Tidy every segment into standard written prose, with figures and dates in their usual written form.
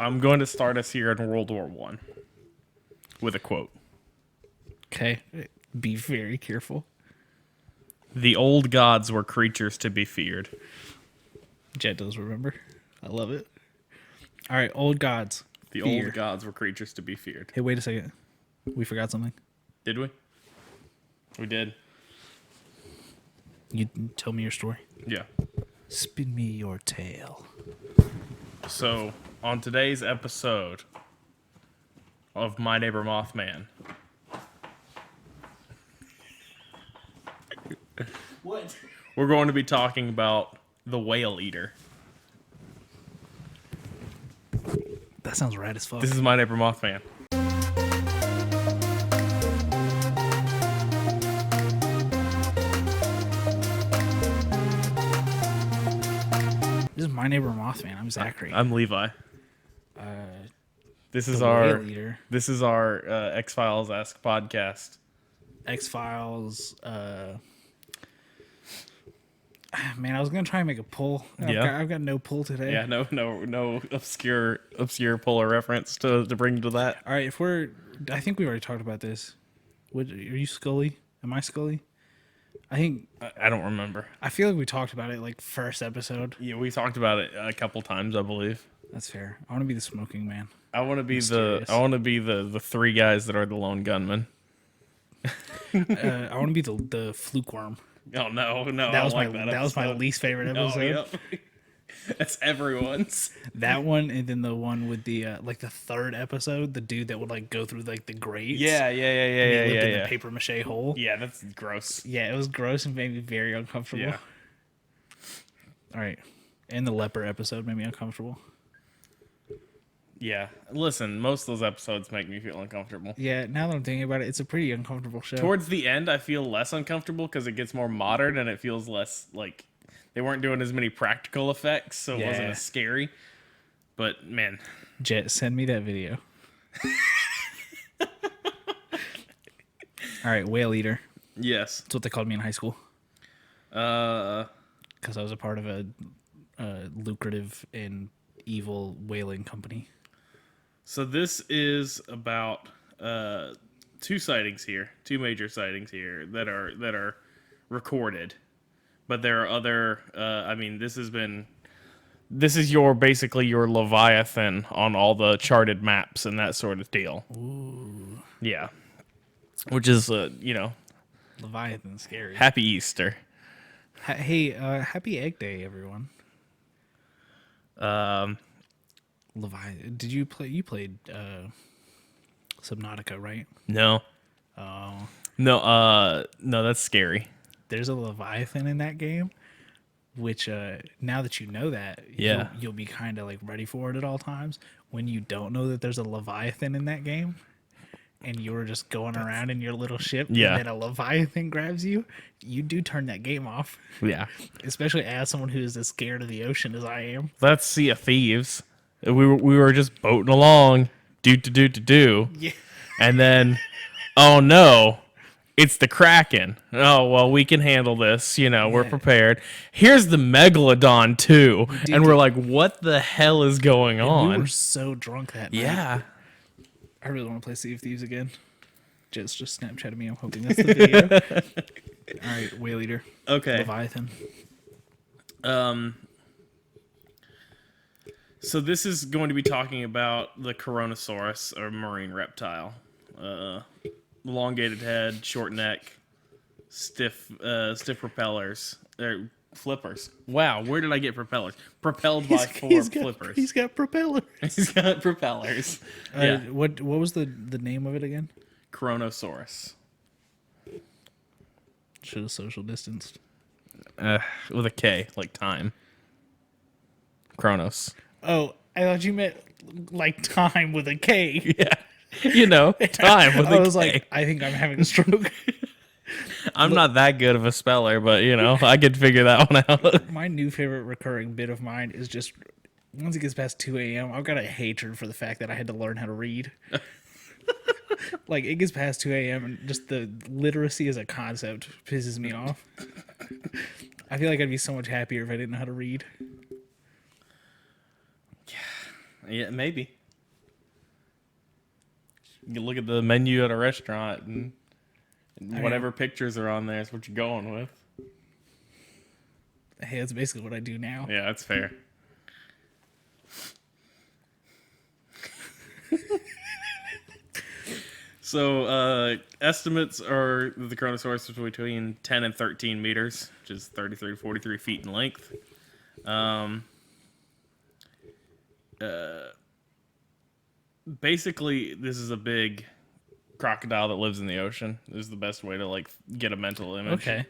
I'm going to start us here in World War One with a quote. Okay. Be very careful. The old gods were creatures to be feared. Jet does remember. I love it. All right, old gods. The Fear. old gods were creatures to be feared. Hey, wait a second. We forgot something. Did we? We did. You tell me your story. Yeah. Spin me your tale. So, on today's episode of My Neighbor Mothman, What? we're going to be talking about the whale eater. That sounds rad as fuck. This is My Neighbor Mothman. This is My Neighbor Mothman. I'm Zachary. I'm Levi. This is the our whale eater. this is our X-Files esque podcast. X-Files. Man, I was gonna try and make a pull. Yeah. I've got no pull today. Yeah, no obscure polar reference to bring you to that. All right, I think we already talked about this. Are you Scully? Am I Scully? I think. I don't remember. I feel like we talked about it like first episode. Yeah, we talked about it a couple times, I believe. That's fair. I want to be the smoking man. I want to be Mysterious. the three guys that are the lone gunmen. I want to be the fluke worm. Oh no, That was like that was my least favorite episode. Oh, yep. That's everyone's. That one, and then the one with the like the third episode, the dude that would like go through like the grates. Yeah. And he lived in Yeah. the paper mache hole. Yeah, that's gross. Yeah, it was gross and made me very uncomfortable. Yeah. All right, and the leper episode made me uncomfortable. Yeah. Listen, most of those episodes make me feel uncomfortable. Yeah, now that I'm thinking about it, it's a pretty uncomfortable show. Towards the end, I feel less uncomfortable because it gets more modern and it feels less like they weren't doing as many practical effects, so it wasn't Yeah. as scary. But man, Jet, send me that video. All right, whale eater. yes. That's what they called me in high school because I was a part of a lucrative and evil whaling company. So this is about two sightings here, two major sightings here that are recorded, but there are other. This is basically your Leviathan on all the charted maps and that sort of deal. Ooh, Yeah, which is Leviathan's scary. Happy Easter. Hey, happy Egg Day, everyone. Leviathan. Did you play? You played Subnautica, right? No. Oh, No, that's scary. there's a Leviathan in that game, which now that you know that, Yeah. you'll be kind of like ready for it at all times. When you don't know that there's a Leviathan in that game, and you're just going around in your little ship, Yeah. and then a Leviathan grabs you, you do turn that game off. Yeah. Especially as someone who is as scared of the ocean as I am. That's Sea of Thieves. We were just boating along, do, Yeah. and then, oh no, it's the Kraken. Oh well, we can handle this. We're Yeah. prepared. Here's the Megalodon too, Dude, and we're like, what the hell is going We on? were so drunk that night. Yeah. I really want to play Sea of Thieves again. Just Snapchatted me. I'm hoping that's the video. All right, whale eater. Okay. Leviathan. So this is going to be talking about the Coronosaurus, or marine reptile. Elongated head, short neck, stiff propellers, or flippers. Wow, where did I get propellers? Propelled by four flippers. He's got propellers. He's got propellers. Yeah, What was the name of it again? Coronosaurus. Should have social distanced. With a K, like time. Kronos. Oh, I thought you meant like time with a K. Yeah. Time with a K. I was like, I think I'm having a stroke. I'm not that good of a speller, but I could figure that one out. My new favorite recurring bit of mine is just once it gets past 2 a.m., I've got a hatred for the fact that I had to learn how to read. Like, it gets past 2 a.m. and just the literacy as a concept pisses me off. I feel like I'd be so much happier if I didn't know how to read. Yeah, maybe. You can look at the menu at a restaurant and whatever pictures are on there is what you're going with. Hey, that's basically what I do now. Yeah, that's fair. So, estimates are that the Chronosaurus was between 10 and 13 meters, which is 33 to 43 feet in length. Basically, this is a big crocodile that lives in the ocean. This is the best way to like get a mental image. Okay.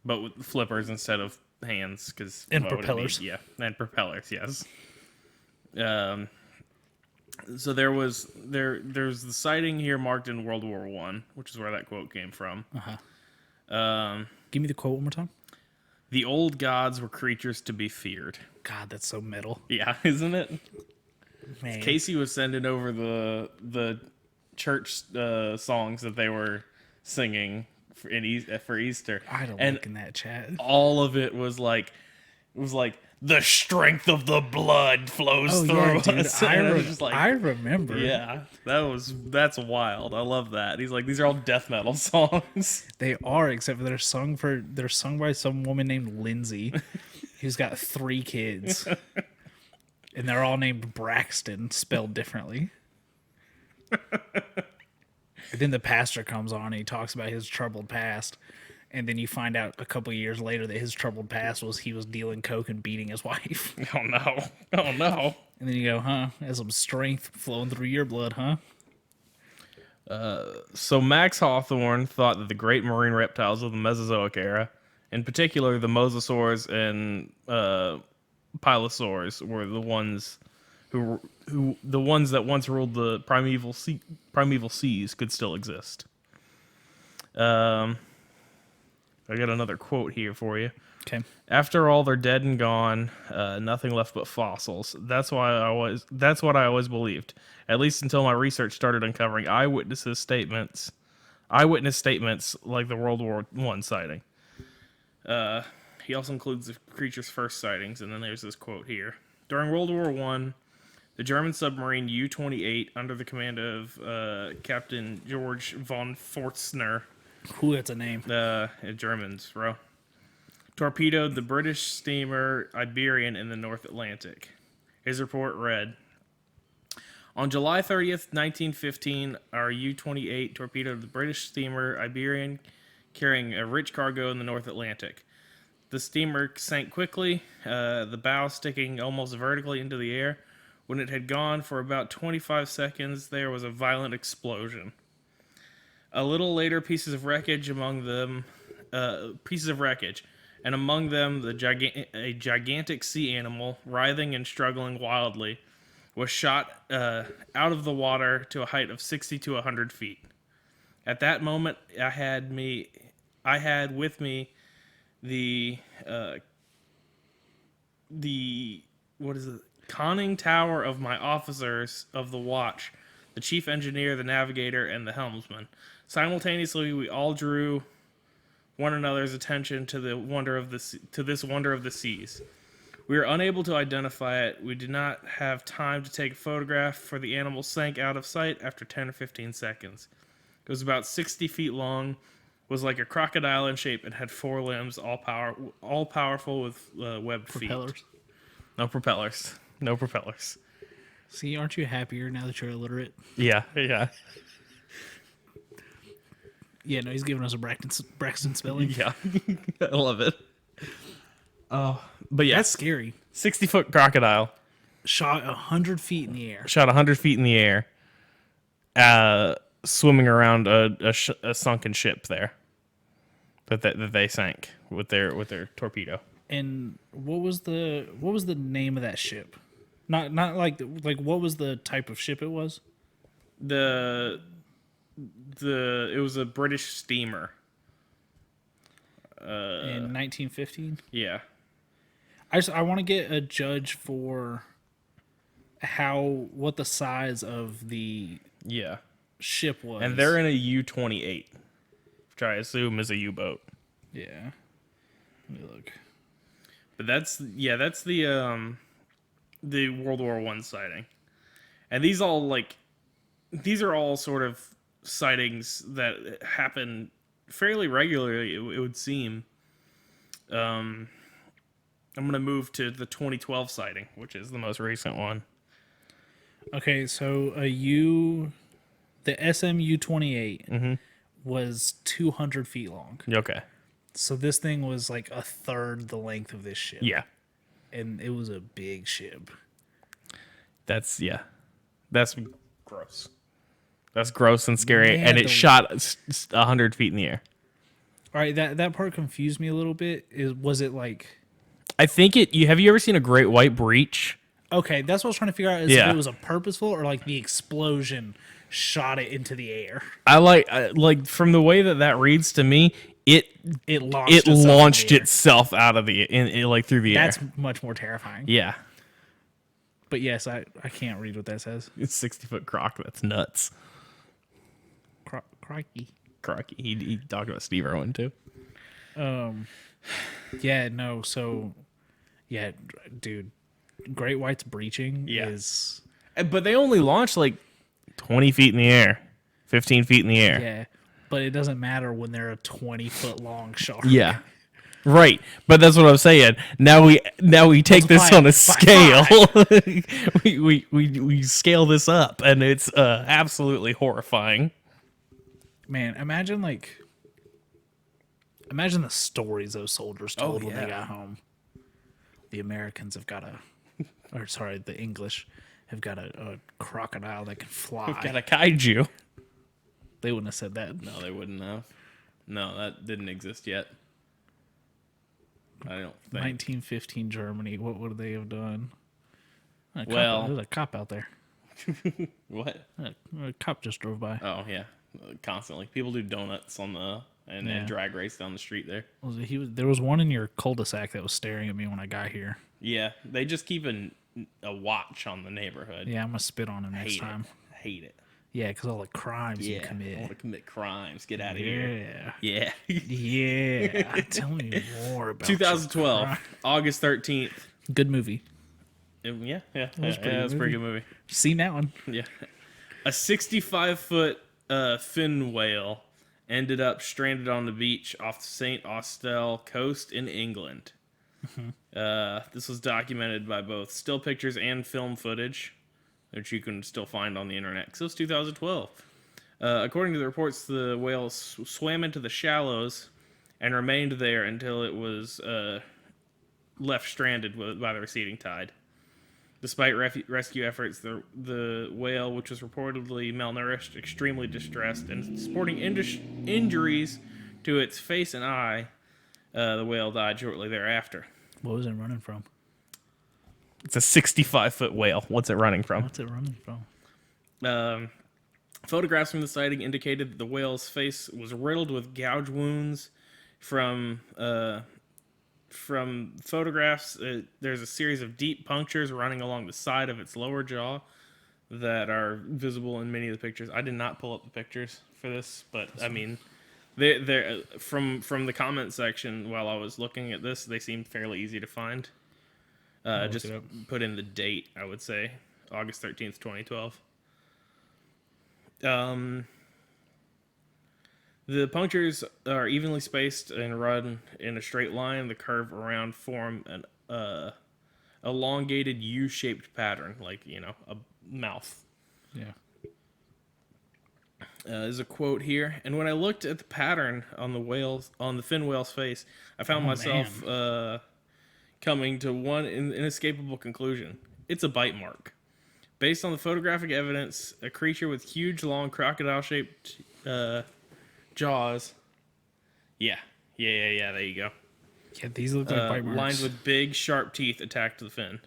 But with flippers instead of hands, because And propellers. Yeah, and propellers. Yes. So there's the sighting here marked in World War I, which is where that quote came from. Give me the quote one more time. The old gods were creatures to be feared. God, that's so metal. Yeah, isn't it? Man. Casey was sending over the church songs that they were singing for Easter. I don't and look in that chat. all of it was like the strength of the blood flows through yeah, dude. us. And I was just like, I remember. yeah, that's wild. I love that. He's like, these are all death metal songs. They are, except for they're sung by some woman named Lindsay, who's got 3 kids, and they're all named Braxton, spelled differently. And then the pastor comes on and he talks about his troubled past, and then you find out a couple years later that his troubled past was he was dealing coke and beating his wife. Oh no! Oh no! And then you go, huh? There's some strength flowing through your blood, huh? So Max Hawthorne thought that the great marine reptiles of the Mesozoic era, in particular the mosasaurs and pilosaurs, were the ones the ones that once ruled the primeval seas could still exist. I got another quote here for you. Okay. After all, they're dead and gone. Nothing left but fossils. That's what I always believed. At least until my research started uncovering eyewitness statements like the World War I sighting. He also includes the creature's first sightings, and then there's this quote here. During World War I, the German submarine U-28, under the command of Captain George von Forstner, Ooh, that's a name. Germans, bro, torpedoed the British steamer Iberian in the North Atlantic. His report read, on July 30th, 1915, our U-28 torpedoed the British steamer Iberian carrying a rich cargo in the North Atlantic. The steamer sank quickly, the bow sticking almost vertically into the air. When it had gone for about 25 seconds, there was a violent explosion. A little later, pieces of wreckage, and among them a gigantic sea animal, writhing and struggling wildly, was shot out of the water to a height of 60 to 100 feet. At that moment, I had with me the conning tower of my officers of the watch, the chief engineer, the navigator, and the helmsman. Simultaneously, we all drew one another's attention to this wonder of the seas. We were unable to identify it. We did not have time to take a photograph, for the animal sank out of sight after 10 or 15 seconds. It was about 60 feet long, was like a crocodile in shape, and had 4 limbs, all powerful with webbed Propellers. feet. No propellers. No propellers. See, aren't you happier now that you're illiterate? Yeah. Yeah, no, he's giving us a Braxton spelling. Yeah. I love it. Oh, but yeah. That's scary. 60-foot crocodile. Shot 100 feet in the air. Shot 100 feet in the air. Swimming around a sunken ship there. That they sank with their torpedo. And what was the name of that ship? Not like what was the type of ship it was? It was a British steamer. In 1915. Yeah. I want to get a judge for what the size of the ship was. And they're in a U-28, which I assume is a U-boat. Yeah. Let me look. But that's the World War I sighting. And these are all sort of sightings that happen fairly regularly, it would seem. I'm going to move to the 2012 sighting, which is the most recent one. Okay, so the SMU 28 was 200 feet long. Okay. So this thing was like a third the length of this ship. Yeah. And it was a big ship. That's gross. That's gross and scary. Man, and it shot 100 feet in the air. All right, that part confused me a little bit. Was it like... I think have you ever seen a great white breach? Okay, that's what I was trying to figure out. If it was a purposeful or like the explosion shot it into the air. I like from the way that reads to me, it launched itself out of through the air. That's much more terrifying. Yeah. But yes, I can't read what that says. It's 60-foot croc. That's nuts. Crikey. Crocky. He talked about Steve Irwin too. Yeah, no, so yeah, dude. Great white's breaching is... But they only launch like 20 feet in the air, 15 feet in the air. Yeah, but it doesn't matter when they're a 20-foot long shark. Yeah. Right. But that's what I'm saying. Now we take this on a scale. we scale this up, and it's absolutely horrifying. Man, imagine the stories those soldiers told when they got home. The Americans have got the English have got a crocodile that can fly. We've got a kaiju. They wouldn't have said that. No, they wouldn't have. No, that didn't exist yet. I don't think. 1915 Germany. What would they have done? There's a cop out there. What? A cop just drove by. Oh yeah, constantly. People do donuts and drag race down the street there. There was one in your cul-de-sac that was staring at me when I got here. Yeah, they just keep a watch on the neighborhood. Yeah, I'm gonna spit on him next time. I hate it. Yeah, because all the crimes you commit. I want to commit crimes. Get out of here. Yeah. Yeah. Tell me more about 2012, August 13th. Good movie. Yeah. It was a pretty good movie. Seen that one. Yeah. A 65-foot fin whale ended up stranded on the beach off the St. Austell coast in England. This was documented by both still pictures and film footage, which you can still find on the internet, because it was 2012. According to the reports, the whale swam into the shallows and remained there until it was left stranded by the receding tide. Despite rescue efforts, the whale, which was reportedly malnourished, extremely distressed, and sporting injuries to its face and eye, the whale died shortly thereafter. What was it running from? It's a 65-foot whale. What's it running from? What's it running from? Photographs from the sighting indicated that the whale's face was riddled with gouge wounds. From photographs, there's a series of deep punctures running along the side of its lower jaw that are visible in many of the pictures. I did not pull up the pictures for this, but I mean, they from the comment section while I was looking at this, they seemed fairly easy to find. Just put in the date, I would say, August 13th, 2012. The punctures are evenly spaced and run in a straight line. The curve around form an elongated U-shaped pattern, like, a mouth. Yeah. There's a quote here. And when I looked at the pattern on the fin whale's face, I found myself coming to one inescapable conclusion. It's a bite mark. Based on the photographic evidence, a creature with huge, long, crocodile-shaped jaws. Yeah, there you go. Yeah, these look like bite marks. Lined with big, sharp teeth attacked the fin.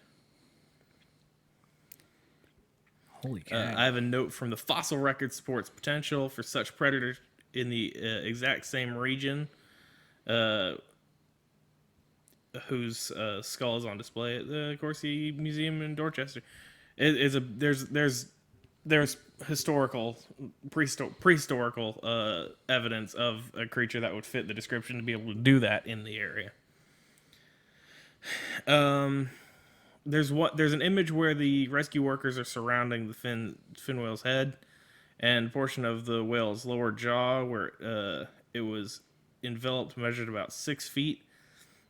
Holy cow. I have a note from the fossil record supports potential for such predators in the exact same region, whose skull is on display at the Corsi Museum in Dorchester. There's historical, prehistorical evidence of a creature that would fit the description to be able to do that in the area. there's an image where the rescue workers are surrounding the fin whale's head, and a portion of the whale's lower jaw where it was enveloped measured about 6 feet.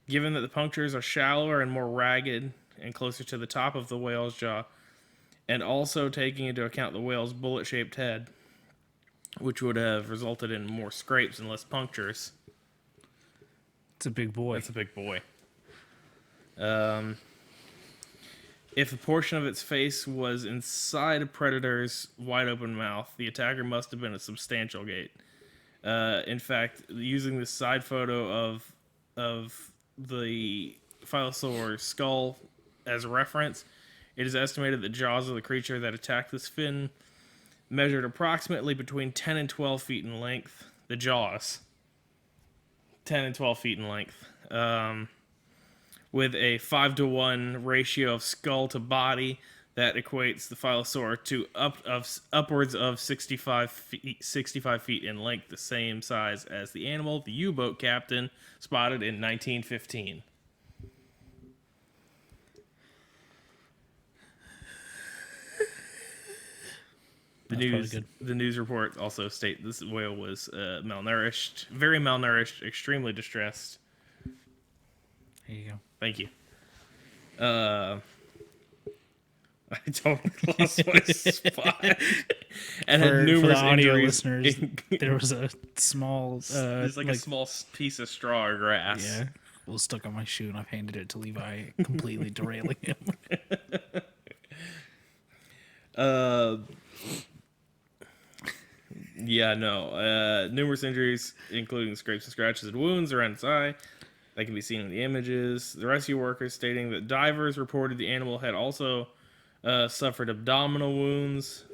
Given that the punctures are shallower and more ragged and closer to the top of the whale's jaw, and also taking into account the whale's bullet-shaped head, which would have resulted in more scrapes and less punctures. It's a big boy. That's a big boy. If a portion of its face was inside a predator's wide-open mouth, the attacker must have been a substantial gate. In fact, using the side photo of the Filosaur's skull as a reference, it is estimated the jaws of the creature that attacked this fin measured approximately between 10 and 12 feet in length. The jaws. 10 and 12 feet in length. With a 5-to-1 ratio of skull to body that equates the Filosaur to upwards of 65 feet in length, the same size as the animal the U-boat captain spotted in 1915. The news report also states this whale was malnourished, very malnourished, extremely distressed. There you go. Thank you. I totally lost my spot. And had numerous for the audio injuries. listeners, there was a small... There's like a small piece of straw or grass. Yeah, was stuck on my shoe, and I've handed it to Levi, completely derailing him. Yeah, no. Numerous injuries, including scrapes and scratches and wounds around its eye. That can be seen in the images. The rescue workers stating that divers reported the animal had also suffered abdominal wounds.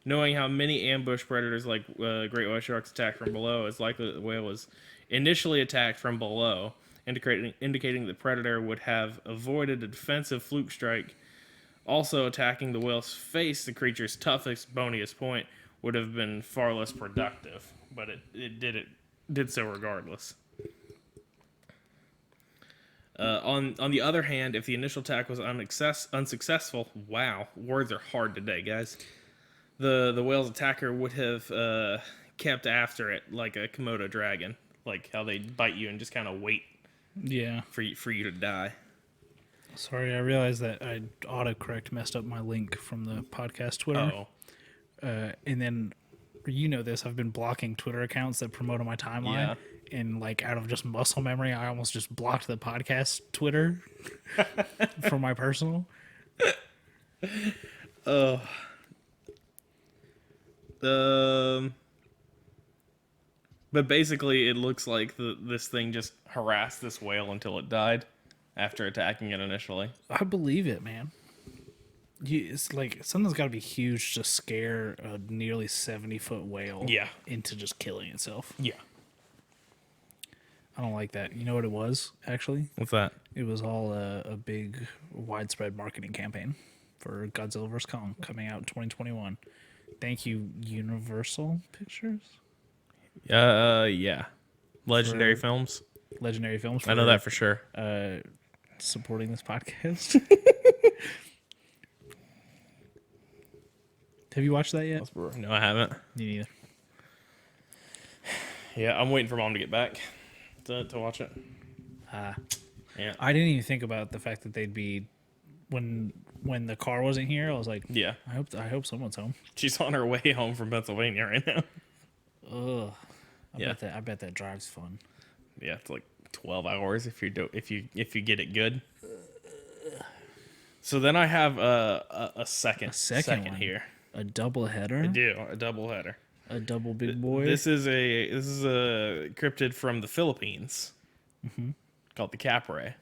Knowing how many ambush predators like great white sharks attack from below, it's likely that the whale was initially attacked from below, indicating the predator would have avoided a defensive fluke strike. Also, attacking the whale's face, the creature's toughest, boniest point, would have been far less productive, but it did so regardless. On the other hand, if the initial attack was unsuccessful, wow, words are hard today, guys. The whale's attacker would have kept after it like a Komodo dragon, like how they bite you and just kind of wait. Yeah. For you to die. Sorry, I realized that I autocorrect messed up my link from the podcast Twitter. Oh. And then, you know this, I've been blocking Twitter accounts that promote on my timeline. Yeah. And, like, out of just muscle memory, I almost just blocked the podcast Twitter from my personal. But basically, it looks like this thing just harassed this whale until it died after attacking it initially. I believe it, man. It's like something's got to be huge to scare a nearly 70-foot whale into just killing itself. Yeah. I don't like that. You know what it was, actually? What's that? It was all a big, widespread marketing campaign for Godzilla vs. Kong coming out in 2021. Thank you, Universal Pictures? Yeah. Legendary Films. Legendary Films. I know that for sure. Supporting this podcast. Have you watched that yet? No, I haven't. Me neither. Yeah, I'm waiting for Mom to get back to watch it. Yeah. I didn't even think about the fact that they'd be when the car wasn't here. I was like, yeah, I hope someone's home. She's on her way home from Pennsylvania right now. Ugh. I bet that drive's fun. Yeah, it's like 12 hours if you get it good. So then I have a second one. here. A double header. I do a double header. A double big boy. This is a cryptid from the Philippines called the Kapre.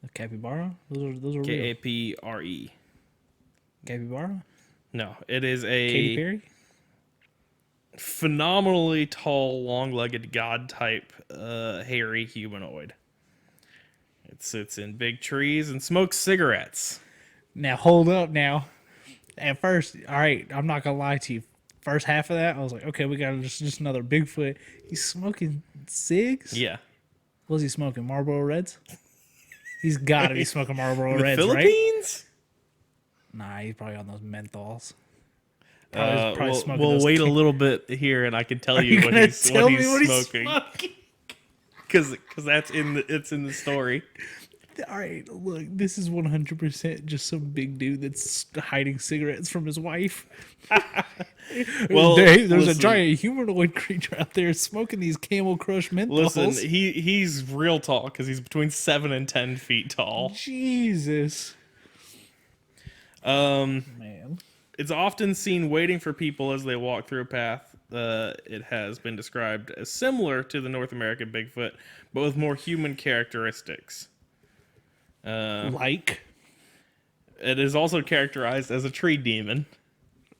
The capybara. Those are Kapre. Capybara. No, it is a Katy Perry. Phenomenally tall, long-legged god-type hairy humanoid. It sits in big trees and smokes cigarettes. Now hold up. Now, at first, all right, I'm not gonna lie to you. First half of that, I was like, okay, we got just another Bigfoot. He's smoking cigs. Yeah. What was he smoking? Marlboro Reds. He's got to be smoking Marlboro The Reds, right? Philippines? Nah, he's probably on those menthols. We'll those wait a King- little bit here, and I can tell Are you you what gonna he's tell what me he's what he's smoking. smoking? Because it's in the story. All right, look, this is 100% just some big dude that's hiding cigarettes from his wife. Well, There's a listen. giant humanoid creature out there smoking these Camel Crush menthols. Listen, he's real tall because he's between 7 and 10 feet tall. Jesus. Man. It's often seen waiting for people as they walk through a path. It has been described as similar to the North American Bigfoot, but with more human characteristics. Like? It is also characterized as a tree demon.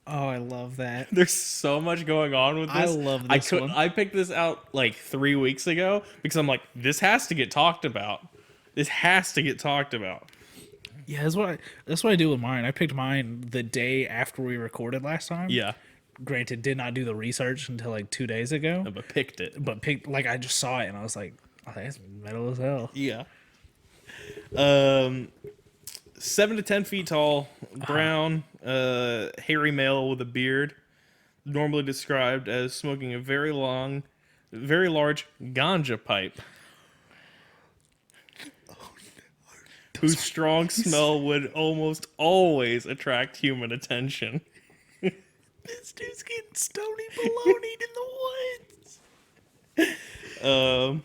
Oh, I love that. There's so much going on with this. I love this one. I picked this out like 3 weeks ago because I'm like, this has to get talked about. This has to get talked about. Yeah, that's what I do with mine. I picked mine the day after we recorded last time. Yeah, Granted, did not do the research until like 2 days ago. but picked it. But picked like I just saw it and I was like, oh, that's metal as hell. Yeah. 7 to 10 feet tall, brown, hairy male with a beard, normally described as smoking a very large ganja pipe, whose strong smell would almost always attract human attention. This dude's getting stony baloneyed in the woods.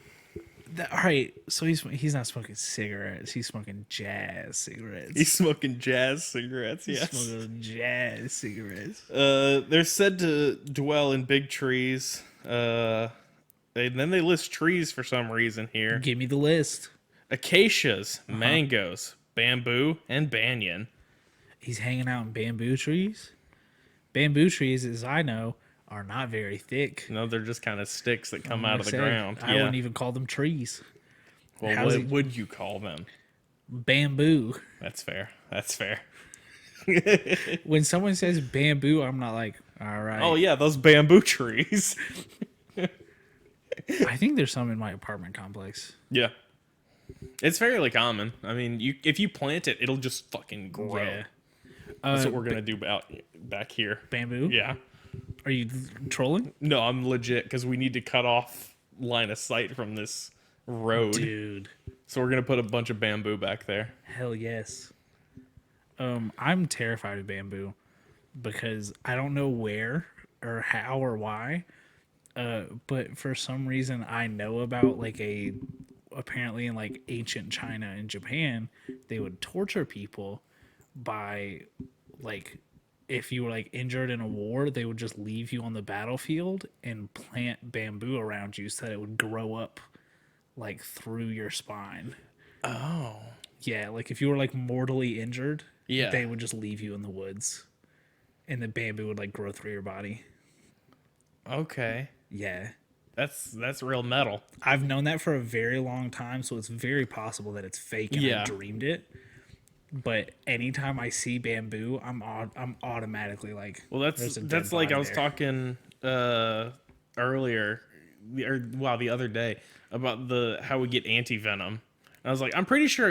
All right, so he's not smoking cigarettes. He's smoking jazz cigarettes. He's smoking jazz cigarettes, yes. He's smoking jazz cigarettes. They're said to dwell in big trees. And then they list trees for some reason here. Give me the list. Acacias, mangoes, bamboo, and banyan. He's hanging out in bamboo trees. Bamboo trees, as I know, are not very thick. No, they're just kind of sticks that come out of the Said, ground. I wouldn't even call them trees. Well, how's what he- would you call them? Bamboo. That's fair. That's fair. When someone says bamboo, I'm not like, all right. Oh, yeah, those bamboo trees. I think there's some in my apartment complex. Yeah. It's fairly common. I mean, if you plant it, it'll just fucking grow. Yeah. That's what we're going to do back here. Bamboo? Yeah. Are you trolling? No, I'm legit because we need to cut off line of sight from this road. Dude. So we're going to put a bunch of bamboo back there. Hell yes. I'm terrified of bamboo because I don't know where or how or why. But for some reason I know about apparently in like ancient China and Japan, they would torture people by like if you were like injured in a war, they would just leave you on the battlefield and plant bamboo around you so that it would grow up like through your spine. Oh. Yeah, like if you were like mortally injured, Yeah. they would just leave you in the woods. And the bamboo would like grow through your body. Okay. Yeah. That's real metal. I've known that for a very long time, so it's very possible that it's fake and Yeah. I dreamed it. But anytime I see bamboo, I'm automatically like, Well, there's a dead that's like body I was there. talking earlier, the other day about how we get anti-venom. I was like, I'm pretty sure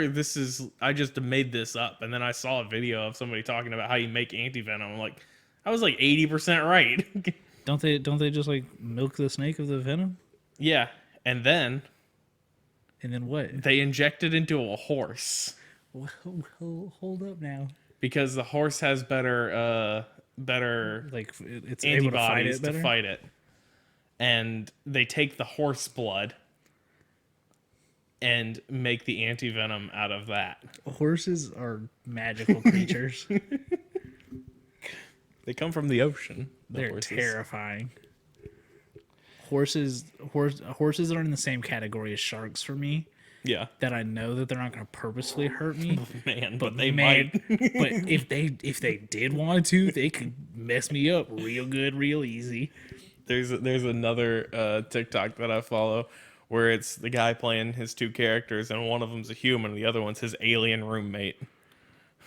I just made this up. And then I saw a video of somebody talking about how you make anti-venom. I'm like, I was like 80% right. Don't they just like milk the snake of the venom? Yeah. And then And then what? they inject it into a horse Well, hold up now. because the horse has better Like it's able to fight antibodies it better. to fight it. And they take the horse blood and make the anti-venom out of that. Horses are magical creatures. They come from the ocean. They're horses. terrifying. Horses are in the same category as sharks for me. Yeah. That I know that they're not going to purposefully hurt me. Man, but they Man, might. but if they did want to, they could mess me up real good, real easy. There's another TikTok that I follow where it's the guy playing his two characters and one of them's a human and the other one's his alien roommate.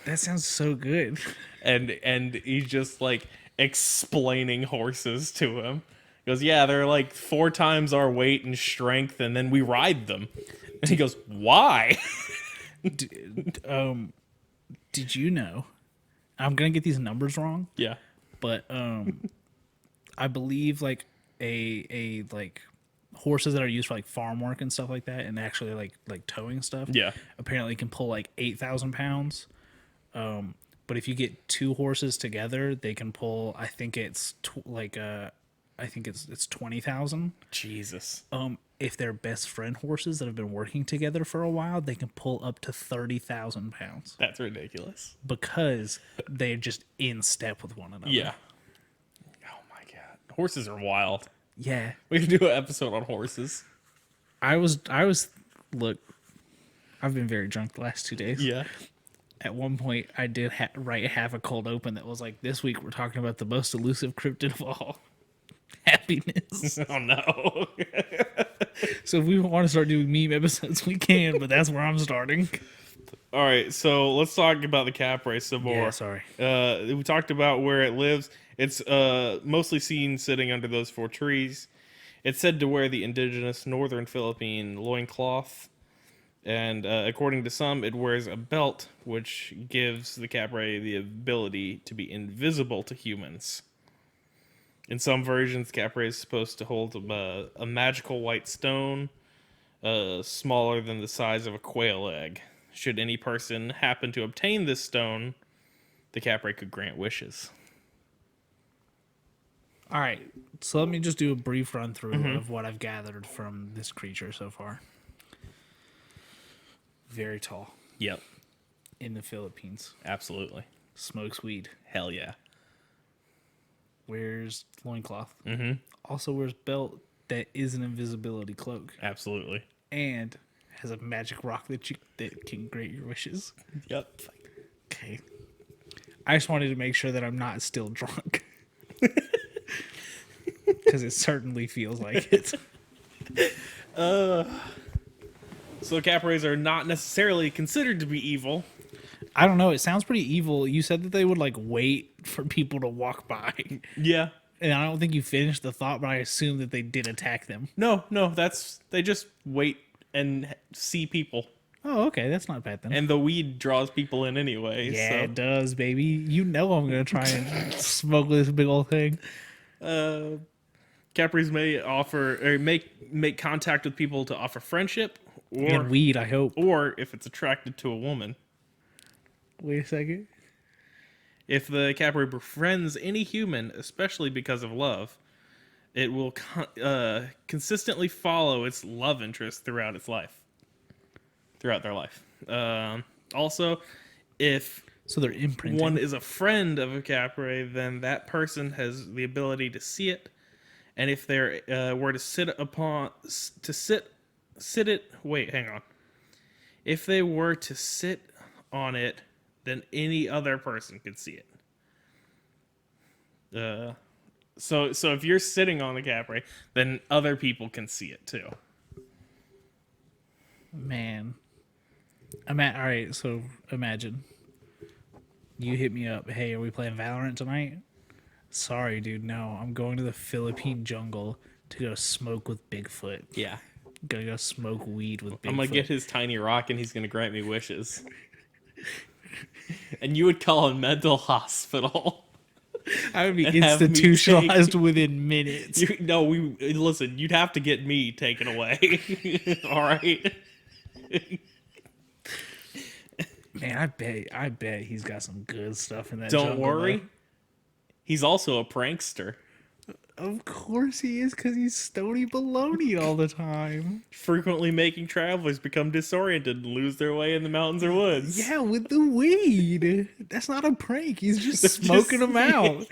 That sounds so good. And he's just like explaining horses to him. He goes, yeah, they're like 4 times our weight and strength and then we ride them. And he goes, why? Did you know? I'm gonna get these numbers wrong, Yeah. but I believe like a like horses that are used for like farm work and stuff like that, and actually like towing stuff. Yeah. Apparently can pull like 8,000 pounds. But if you get two horses together, they can pull. I think it's I think it's 20,000. Jesus. If they're best friend horses that have been working together for a while, they can pull up to 30,000 pounds That's ridiculous. because they're just in step with one another. Yeah. Oh my god. Horses are wild. Yeah. We can do an episode on horses. I was look, I've been very drunk the last 2 days. Yeah. At one point, I did write half a cold open that was like, this week we're talking about the most elusive cryptid of all. Happiness. Oh no. So if we want to start doing meme episodes, we can, but that's where I'm starting. All right, so let's talk about the Kapre some more. Yeah, sorry. We talked about where it lives. It's mostly seen sitting under those 4 trees. It's said to wear the indigenous northern Philippine loincloth. And according to some, it wears a belt, which gives the Kapre the ability to be invisible to humans. In some versions, Kapre is supposed to hold a magical white stone, smaller than the size of a quail egg. Should any person happen to obtain this stone, the Kapre could grant wishes. All right, so let me just do a brief run through of what I've gathered from this creature so far. Very tall. Yep, In the Philippines. absolutely. Smokes weed. Hell yeah. Wears loincloth. Mm-hmm. Also wears belt that is an invisibility cloak. Absolutely. And has a magic rock that can grant your wishes. Yep. Okay. I just wanted to make sure that I'm not still drunk. Because it certainly feels like it. So Kapres are not necessarily considered to be evil. I don't know. It sounds pretty evil. You said that they would like wait for people to walk by. Yeah. And I don't think you finished the thought, but I assume that they did attack them. No, they just wait and see people. Oh, okay. That's not bad then. And the weed draws people in anyway. Yeah, so. it does, baby. You know I'm going to try and smoke this big old thing. Kapres may offer or make contact with people to offer friendship, or And weed, I hope. or if it's attracted to a woman. Wait a second. If the Kapre befriends any human, especially because of love, it will consistently follow its love interest throughout their life. Also, if So they're imprinted. one is a friend of a Kapre, then that person has the ability to see it. And if they were to sit it, wait, hang on. If they were to sit on it, then any other person could see it. So if you're sitting on the Kapre, then other people can see it too. Man. All right, so imagine. You hit me up. Hey, are we playing Valorant tonight? Sorry, dude. No, I'm going to the Philippine jungle to go smoke with Bigfoot. Yeah. Gonna go smoke weed with Bigfoot. I'm gonna get his tiny rock and he's gonna grant me wishes. And you would call a mental hospital. I would be and have me institutionalized within minutes. Listen, you'd have to get me taken away. All right. Man, I bet he's got some good stuff in that Don't jungle, worry. though. He's also a prankster. Of course he is, because he's stony baloney all the time. Frequently making travelers become disoriented and lose their way in the mountains or woods. Yeah, with the weed. That's not a prank. He's just smoking them out.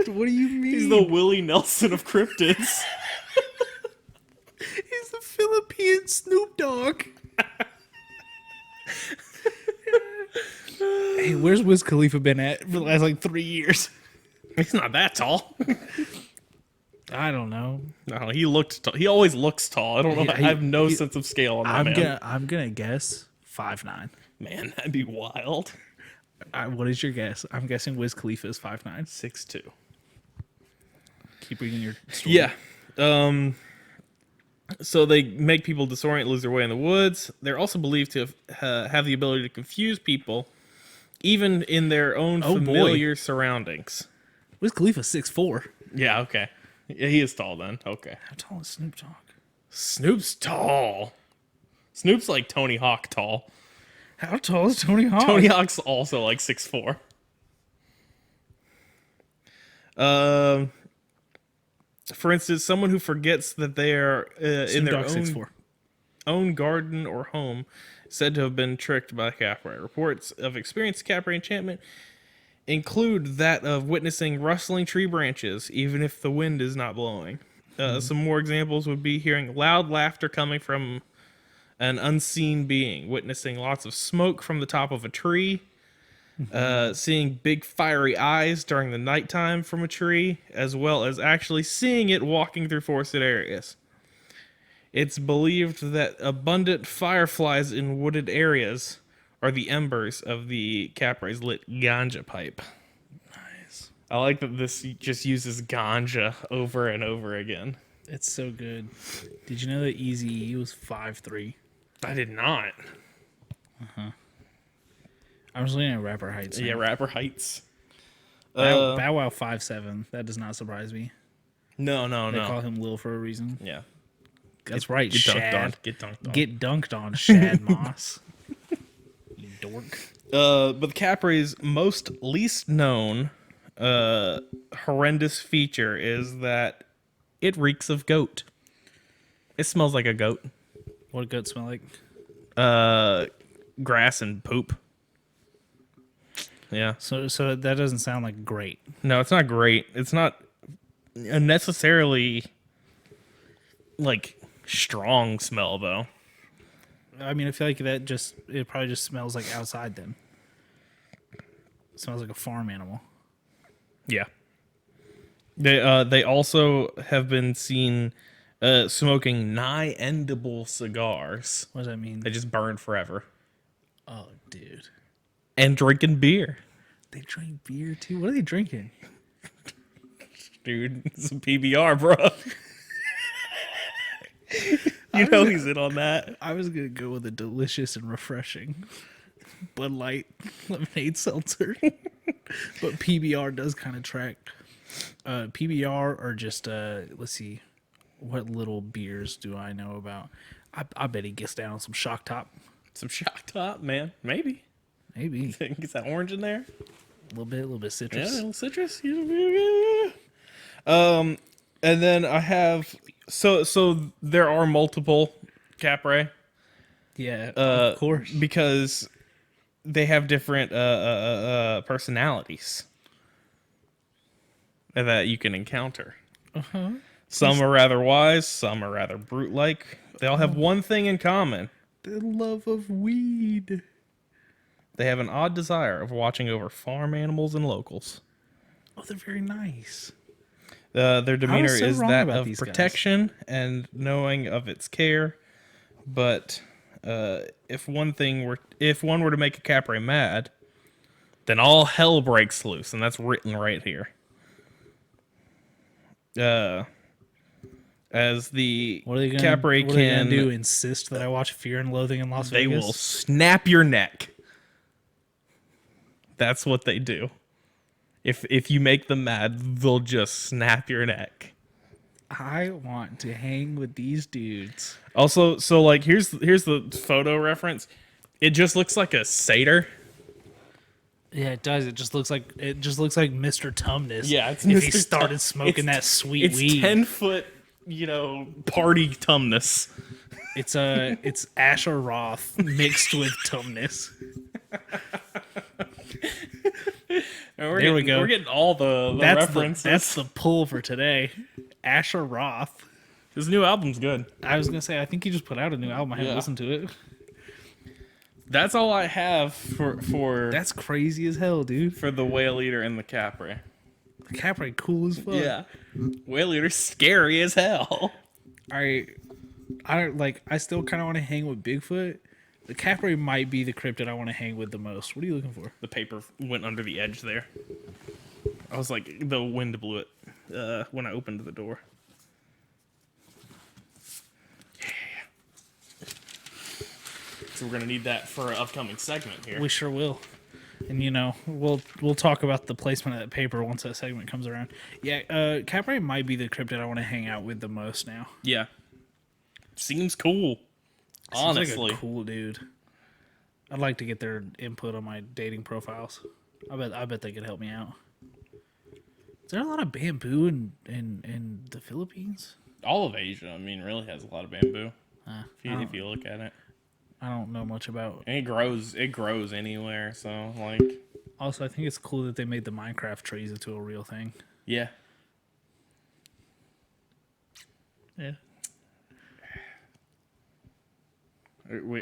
What do you mean? He's the Willie Nelson of cryptids. He's the Philippine Snoop Dogg. Hey, where's Wiz Khalifa been at for the last like 3 years? He's not that tall. I don't know. No, he looked tall. He always looks tall. I don't know. Yeah, I have no sense of scale on that man. I'm gonna guess 5'9". Man, that'd be wild. What is your guess? I'm guessing Wiz Khalifa is 5'9". 6'2". Keep reading your story. Yeah. So they make people disorient, lose their way in the woods. They're also believed to have the ability to confuse people, even in their own Oh, boy. familiar surroundings. Wiz Khalifa's 6'4". Yeah, okay. Yeah, he is tall then. Okay. How tall is Snoop Dogg? Snoop's tall. Snoop's like Tony Hawk tall. How tall is Tony Hawk? Tony Hawk's also like 6'4". For instance, someone who forgets that they are in their Dogg's own 6'4". own garden or home said to have been tricked by Kapre. Reports of experienced Kapre enchantment include that of witnessing rustling tree branches, even if the wind is not blowing. Some more examples would be hearing loud laughter coming from an unseen being, witnessing lots of smoke from the top of a tree, seeing big fiery eyes during the nighttime from a tree, as well as actually seeing it walking through forested areas. It's believed that abundant fireflies in wooded areas are the embers of the Capre's lit ganja pipe. Nice. I like that this just uses ganja over and over again. It's so good. Did you know that Eazy-E was 5'3"? I did not. I was looking at rapper heights. Yeah, rapper heights. Bow Wow 5'7". That does not surprise me. No. They call him Lil for a reason. Yeah. That's right, Get dunked on. Shad. Get dunked on. Get dunked on, Shad Moss. You dork. But the Capre's most least known horrendous feature is that it reeks of goat. It smells like a goat. What do goats smell like? Grass and poop. Yeah. So that doesn't sound like great. No, it's not great. It's not necessarily like strong smell though. I mean, I feel like it probably just smells like outside then. It smells like a farm animal. Yeah. They also have been seen smoking nigh-endable cigars. What does that mean? They just burn forever. Oh, dude. And drinking beer. They drink beer too? What are they drinking? Dude, it's a PBR, bro. You know he's in on that. I was going to go with a delicious and refreshing Bud Light lemonade seltzer. But PBR does kind of track. PBR or just, let's see, what little beers do I know about? I bet he gets down on some Shock Top. Some Shock Top, man. Maybe. Maybe. Get that orange in there. A little bit citrus. Yeah, a little citrus. And then I have so there are multiple Capre. Yeah, of course. Because they have different personalities that you can encounter. Uh-huh. Some are rather wise, some are rather brute-like. They all have one thing in common. The love of weed. They have an odd desire of watching over farm animals and locals. Oh, they're very nice. Their demeanor so is wrong that about of these guys? protection and knowing of its care. But if one were to make a Capre mad, then all hell breaks loose, and that's written right here. As the What are they gonna, Capre what are they gonna can do? Insist that I watch Fear and Loathing in Las they Vegas? will snap your neck. That's what they do. If you make them mad, they'll just snap your neck. I want to hang with these dudes. Also, so like here's the photo reference. It just looks like a satyr. Yeah, it does. It just looks like Mr. Tumnus. Yeah, it's if he Mr. started smoking that sweet it's weed. 10-foot, party tumnus. It's Asher Roth mixed with Tumnus. There we go. We're getting all the references. That's the pull for today. Asher Roth. His new album's good. I was gonna say I think he just put out a new album. I haven't Yeah. listened to it. That's all I have for That's crazy as hell, dude. for the Whale Eater and the Capre. Capre cool as fuck. Yeah, Whale Eater's scary as hell. I still kind of want to hang with Bigfoot. The Capre might be the cryptid I want to hang with the most. What are you looking for? The paper went under the edge there. I was like, the wind blew it when I opened the door. So we're gonna need that for an upcoming segment here. We sure will. And we'll talk about the placement of that paper once that segment comes around. Yeah, Kapre might be the cryptid I want to hang out with the most now. Yeah. Seems cool. Seems Honestly. like a cool dude. I'd like to get their input on my dating profiles. I bet they could help me out. Is there a lot of bamboo in the Philippines? All of Asia, I mean, really has a lot of bamboo. If you look at it. I don't know much about. And it grows anywhere, so like Also, I think it's cool that they made the Minecraft trees into a real thing. yeah. Yeah.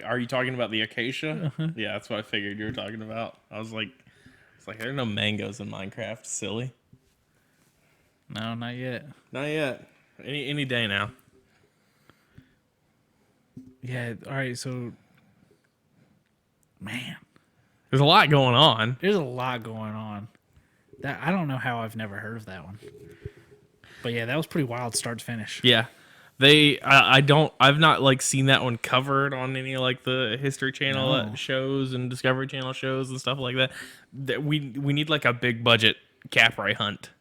Are you talking about the acacia? Yeah, that's what I figured you were talking about. I was like, it's like there are no mangoes in Minecraft, silly. No, not yet. Not yet. Any day now. Yeah. All right. So, man, There's a lot going on. there's a lot going on. That I don't know how I've never heard of that one. But yeah, that was pretty wild start to finish. Yeah. I've not like seen that one covered on any like the History Channel No. shows and Discovery Channel shows and stuff like that. We need like a big budget Capre hunt.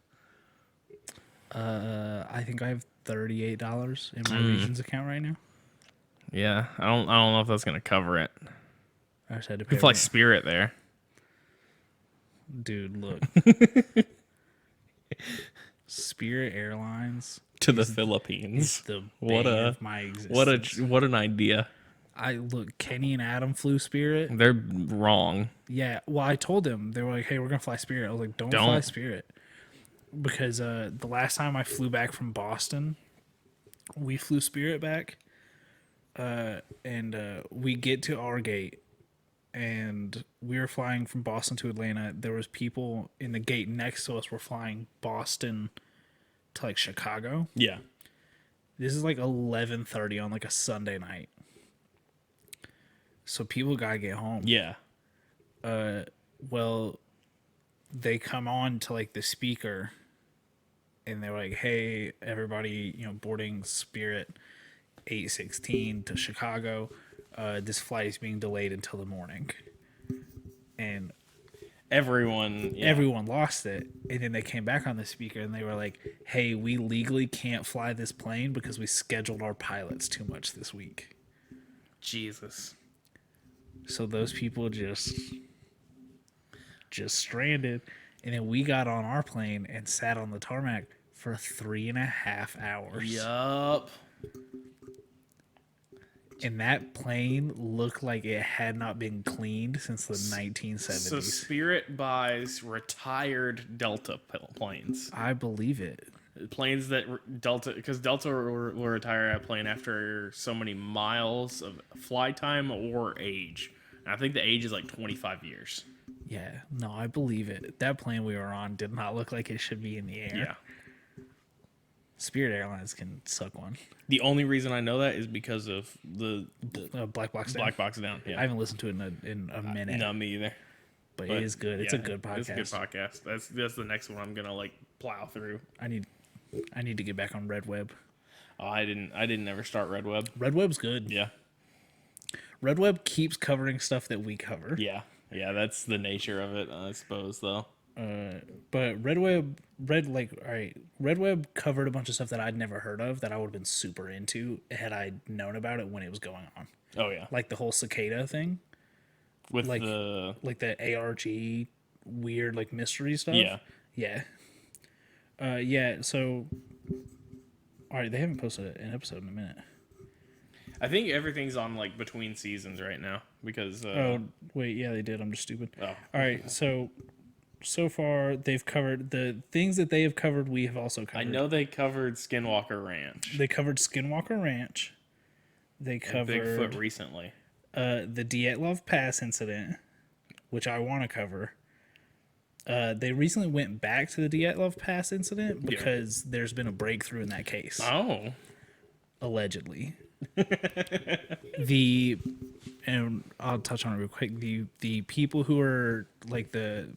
I think I have $38 in my Regions account right now. Yeah, I don't know if that's gonna cover it. I just had to You pay. can fly Spirit there Dude, look. Spirit Airlines to the is Philippines. the What bane a of my existence. what an idea. I look. Kenny and Adam flew Spirit. They're wrong. Yeah. Well, I told them they were like, "Hey, we're gonna fly Spirit." I was like, "Don't fly Don't. Spirit," because the last time I flew back from Boston, we flew Spirit back, and we get to our gate, and we were flying from Boston to Atlanta. There was people in the gate next to us were flying Boston to like Chicago. Yeah. This is like 11:30 on like a Sunday night. So people gotta get home. Yeah. Well, they come on to like the speaker and they're like, "Hey, everybody, boarding Spirit 816 to Chicago. This flight is being delayed until the morning." And everyone lost it. And then they came back on the speaker and they were like, "Hey, we legally can't fly this plane because we scheduled our pilots too much this week." Jesus. So those people just stranded, and then we got on our plane and sat on the tarmac for 3.5 hours. Yup. And that plane looked like it had not been cleaned since the 1970s. So Spirit buys retired Delta planes. I believe it. Planes that Delta, because Delta will retire a plane after so many miles of fly time or age. And I think the age is like 25 years. Yeah, no, I believe it. That plane we were on did not look like it should be in the air. Yeah. Spirit Airlines can suck one. The only reason I know that is because of the Black Box Down. Black Box Down. Yeah. I haven't listened to it in a minute, Not me either. but it is good. It's a good podcast. It's a good podcast. That's the next one I'm gonna like plow through. I need to get back on Red Web. Oh, I didn't ever start Red Web. Red Web's good. Yeah. Red Web keeps covering stuff that we cover. Yeah. Yeah, that's the nature of it, I suppose, though. But Red Web covered a bunch of stuff that I'd never heard of that I would have been super into had I known about it when it was going on. Oh yeah. Like the whole cicada thing. With like the the ARG weird like mystery stuff. Yeah. Yeah. So all right, they haven't posted an episode in a minute. I think everything's on like between seasons right now because Oh, wait, yeah, they did. I'm just stupid. Oh. All right, so far they've covered the things that they have covered. We have also covered. I know they covered Skinwalker Ranch. They covered Skinwalker Ranch. They covered Bigfoot recently. the Dyatlov Pass incident, which I want to cover. They recently went back to the Dyatlov Pass incident because there's been a breakthrough in that case. Oh. Allegedly. And I'll touch on it real quick. The people who are like the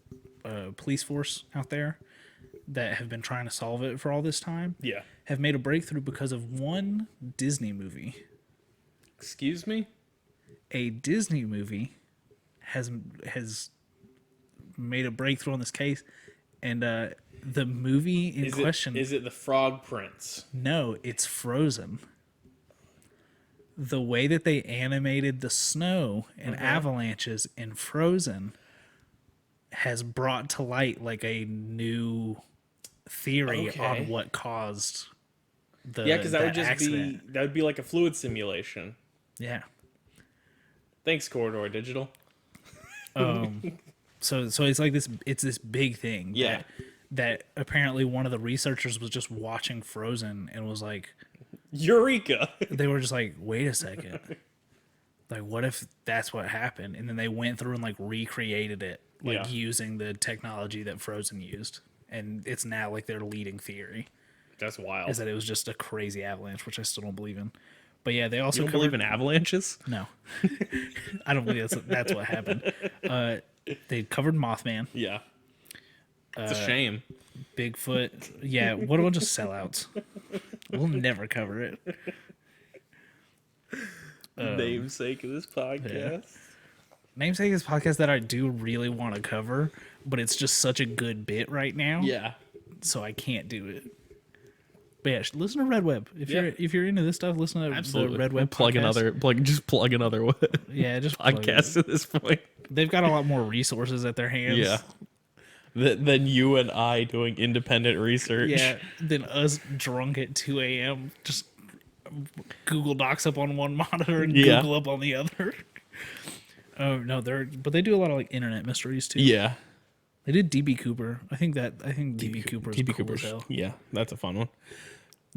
police force out there that have been trying to solve it for all this time Yeah. have made a breakthrough because of one Disney movie. Excuse me? a Disney movie has made a breakthrough on this case, and the movie in question. Is it the Frog Prince? No, it's Frozen. The way that they animated the snow and avalanches in Frozen has brought to light like a new theory on what caused the Because that would just accident. that would be like a fluid simulation. Yeah. Thanks, Corridor Digital. So it's like this big thing. Yeah. That apparently one of the researchers was just watching Frozen and was like, Eureka! they were just like, wait a second. Like, what if that's what happened? And then they went through and like recreated it, like using the technology that Frozen used. And it's now like their leading theory That's wild. is that it was just a crazy avalanche, which I still don't believe in. But yeah, they also You don't believe in avalanches? No, I don't believe that's what happened. They covered Mothman, Yeah. It's a shame. Bigfoot. Yeah, what a bunch of sellouts. We'll never cover it. Namesake of this podcast. Namesake is a podcast that I do really want to cover, but it's just such a good bit right now. Yeah. So I can't do it. But yeah, listen to Red Web. If you're into this stuff, listen to Absolutely. the Red Web plug podcast. just plug another Yeah, just plug it. podcast at this point. They've got a lot more resources at their hands. Yeah. Than you and I doing independent research. Yeah, than us drunk at 2 a.m. just Google Docs up on one monitor and Google up on the other. Oh no, they do a lot of like internet mysteries too. Yeah. They did DB Cooper. I think DB Cooper is cool as hell. Yeah, that's a fun one.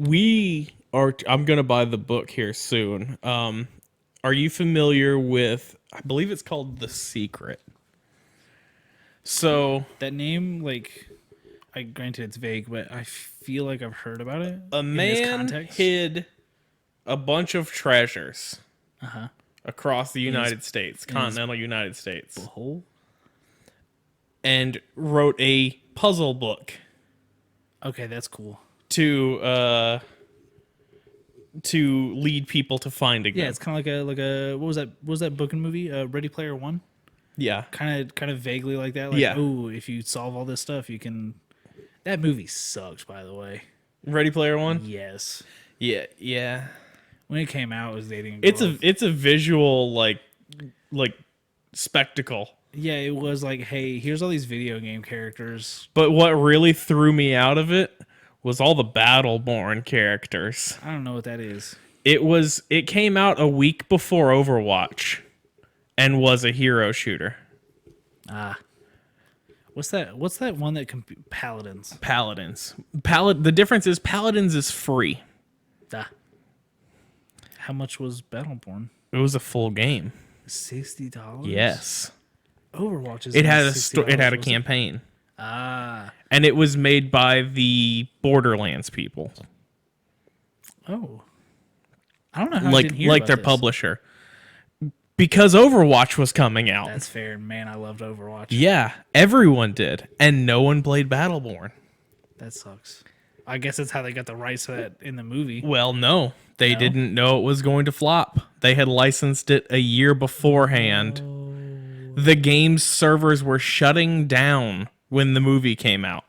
I'm gonna buy the book here soon. Are you familiar with? I believe it's called The Secret. So That name, like, granted it's vague, but I feel like I've heard about it. a man hid a bunch of treasures across the United States, continental United States, Hole? and wrote a puzzle book Okay, that's cool. to lead people to find again. Yeah, it's kind of like a what was that book and movie? Ready Player One. Yeah. Kind of vaguely like that. Like, Yeah. oh, if you solve all this stuff, you can. That movie sucks, by the way. Ready Player One? Yes. Yeah, yeah. When it came out, it was dating. It's a visual like spectacle. Yeah, it was like, hey, here's all these video game characters. But what really threw me out of it was all the Battleborn characters. I don't know what that is. It came out a week before Overwatch and was a hero shooter. What's that one that Paladins? Paladins. The difference is Paladins is free. How much was Battleborn? It was a full game. $60? Yes. Overwatch is It had $60, it had a wasn't it? campaign. And it was made by the Borderlands people. Oh. I don't know how I didn't hear like about their this. publisher. Because Overwatch was coming out. That's fair. Man, I loved Overwatch. Yeah, everyone did, and no one played Battleborn. That sucks. I guess that's how they got the rights to that in the movie. Well, no, they didn't know it was going to flop. They had licensed it a year beforehand. The game's servers were shutting down when the movie came out.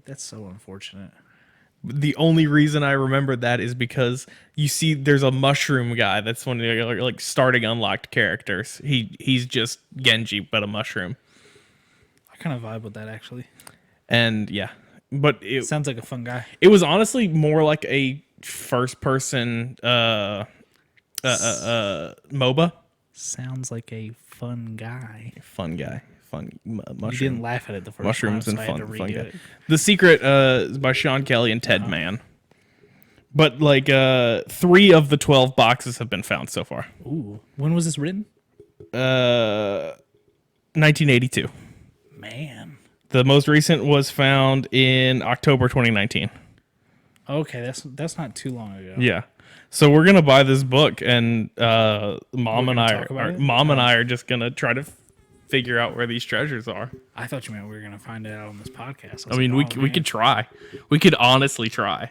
That's so unfortunate. The only reason I remembered that is because you see there's a mushroom guy that's one of the like starting unlocked characters. He's just Genji but a mushroom. I kind of vibe with that actually. And yeah, but it Sounds like a fun guy. it was honestly more like a first person MOBA. Sounds like a fun guy. Fun guy. Fun mushroom. You didn't laugh at it the first Mushrooms time, and so I had to fun redo guy. it. The Secret is by Sean Kelly and Ted Mann. But like 3 of the 12 boxes have been found so far. Ooh. When was this written? 1982. Man. The most recent was found in October 2019. Okay, that's not too long ago. Yeah. So we're gonna buy this book, and Mom and I are just gonna try to figure out where these treasures are. I thought you meant we were gonna find it out on this podcast. I mean, we could try. We could honestly try.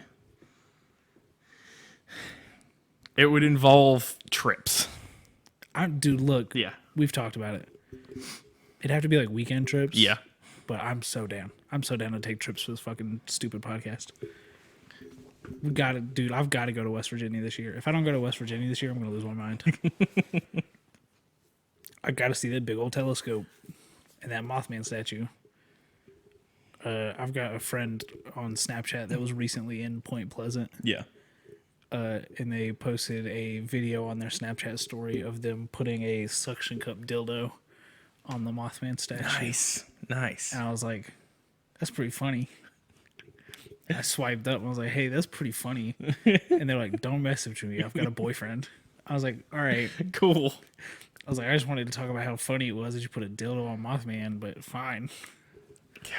It would involve trips. Dude, look. Yeah. We've talked about it. It'd have to be like weekend trips. Yeah. But I'm so down. I'm so down to take trips for this fucking stupid podcast. We got to, dude. I've got to go to West Virginia this year. If I don't go to West Virginia this year, I'm gonna lose my mind. I got to see that big old telescope and that Mothman statue. I've got a friend on Snapchat that was recently in Point Pleasant. Yeah. And they posted a video on their Snapchat story of them putting a suction cup dildo on the Mothman statue. Nice. And I was like, that's pretty funny. I swiped up and I was like, hey, that's pretty funny. And they're like, don't message me. I've got a boyfriend. I was like, all right. Cool. I was like, I just wanted to talk about how funny it was that you put a dildo on Mothman, but fine. Yeah.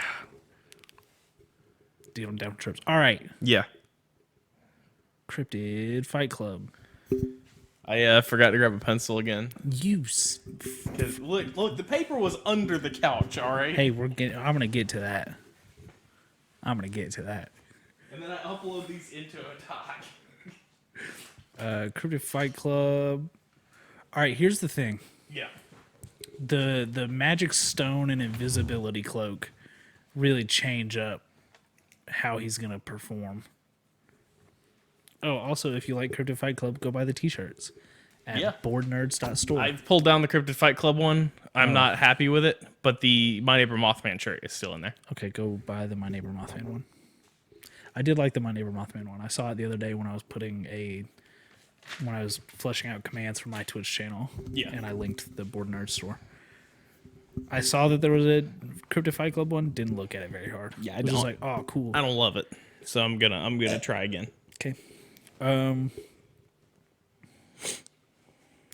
Dude, I'm down for trips. All right. Yeah. Cryptid Fight Club. I forgot to grab a pencil again. Use. Look, the paper was under the couch. All right. Hey, I'm gonna get to that. And then I upload these into a doc. Cryptid Fight Club. All right, here's the thing. Yeah. The magic stone and invisibility cloak really change up how he's gonna perform. Oh, also, if you like Cryptid Fight Club, go buy the t-shirts at boardnerds.store. I've pulled down the Cryptid Fight Club one. I'm not happy with it, but the My Neighbor Mothman shirt is still in there. Okay, go buy the My Neighbor Mothman one. I did like the My Neighbor Mothman one. I saw it the other day when I was fleshing out commands for my Twitch channel. Yeah. And I linked the Board Nerd store. I saw that there was a Cryptid Fight Club one. Didn't look at it very hard. Yeah, I was just don't. like, oh, cool. I don't love it, so I'm gonna try again. Okay. The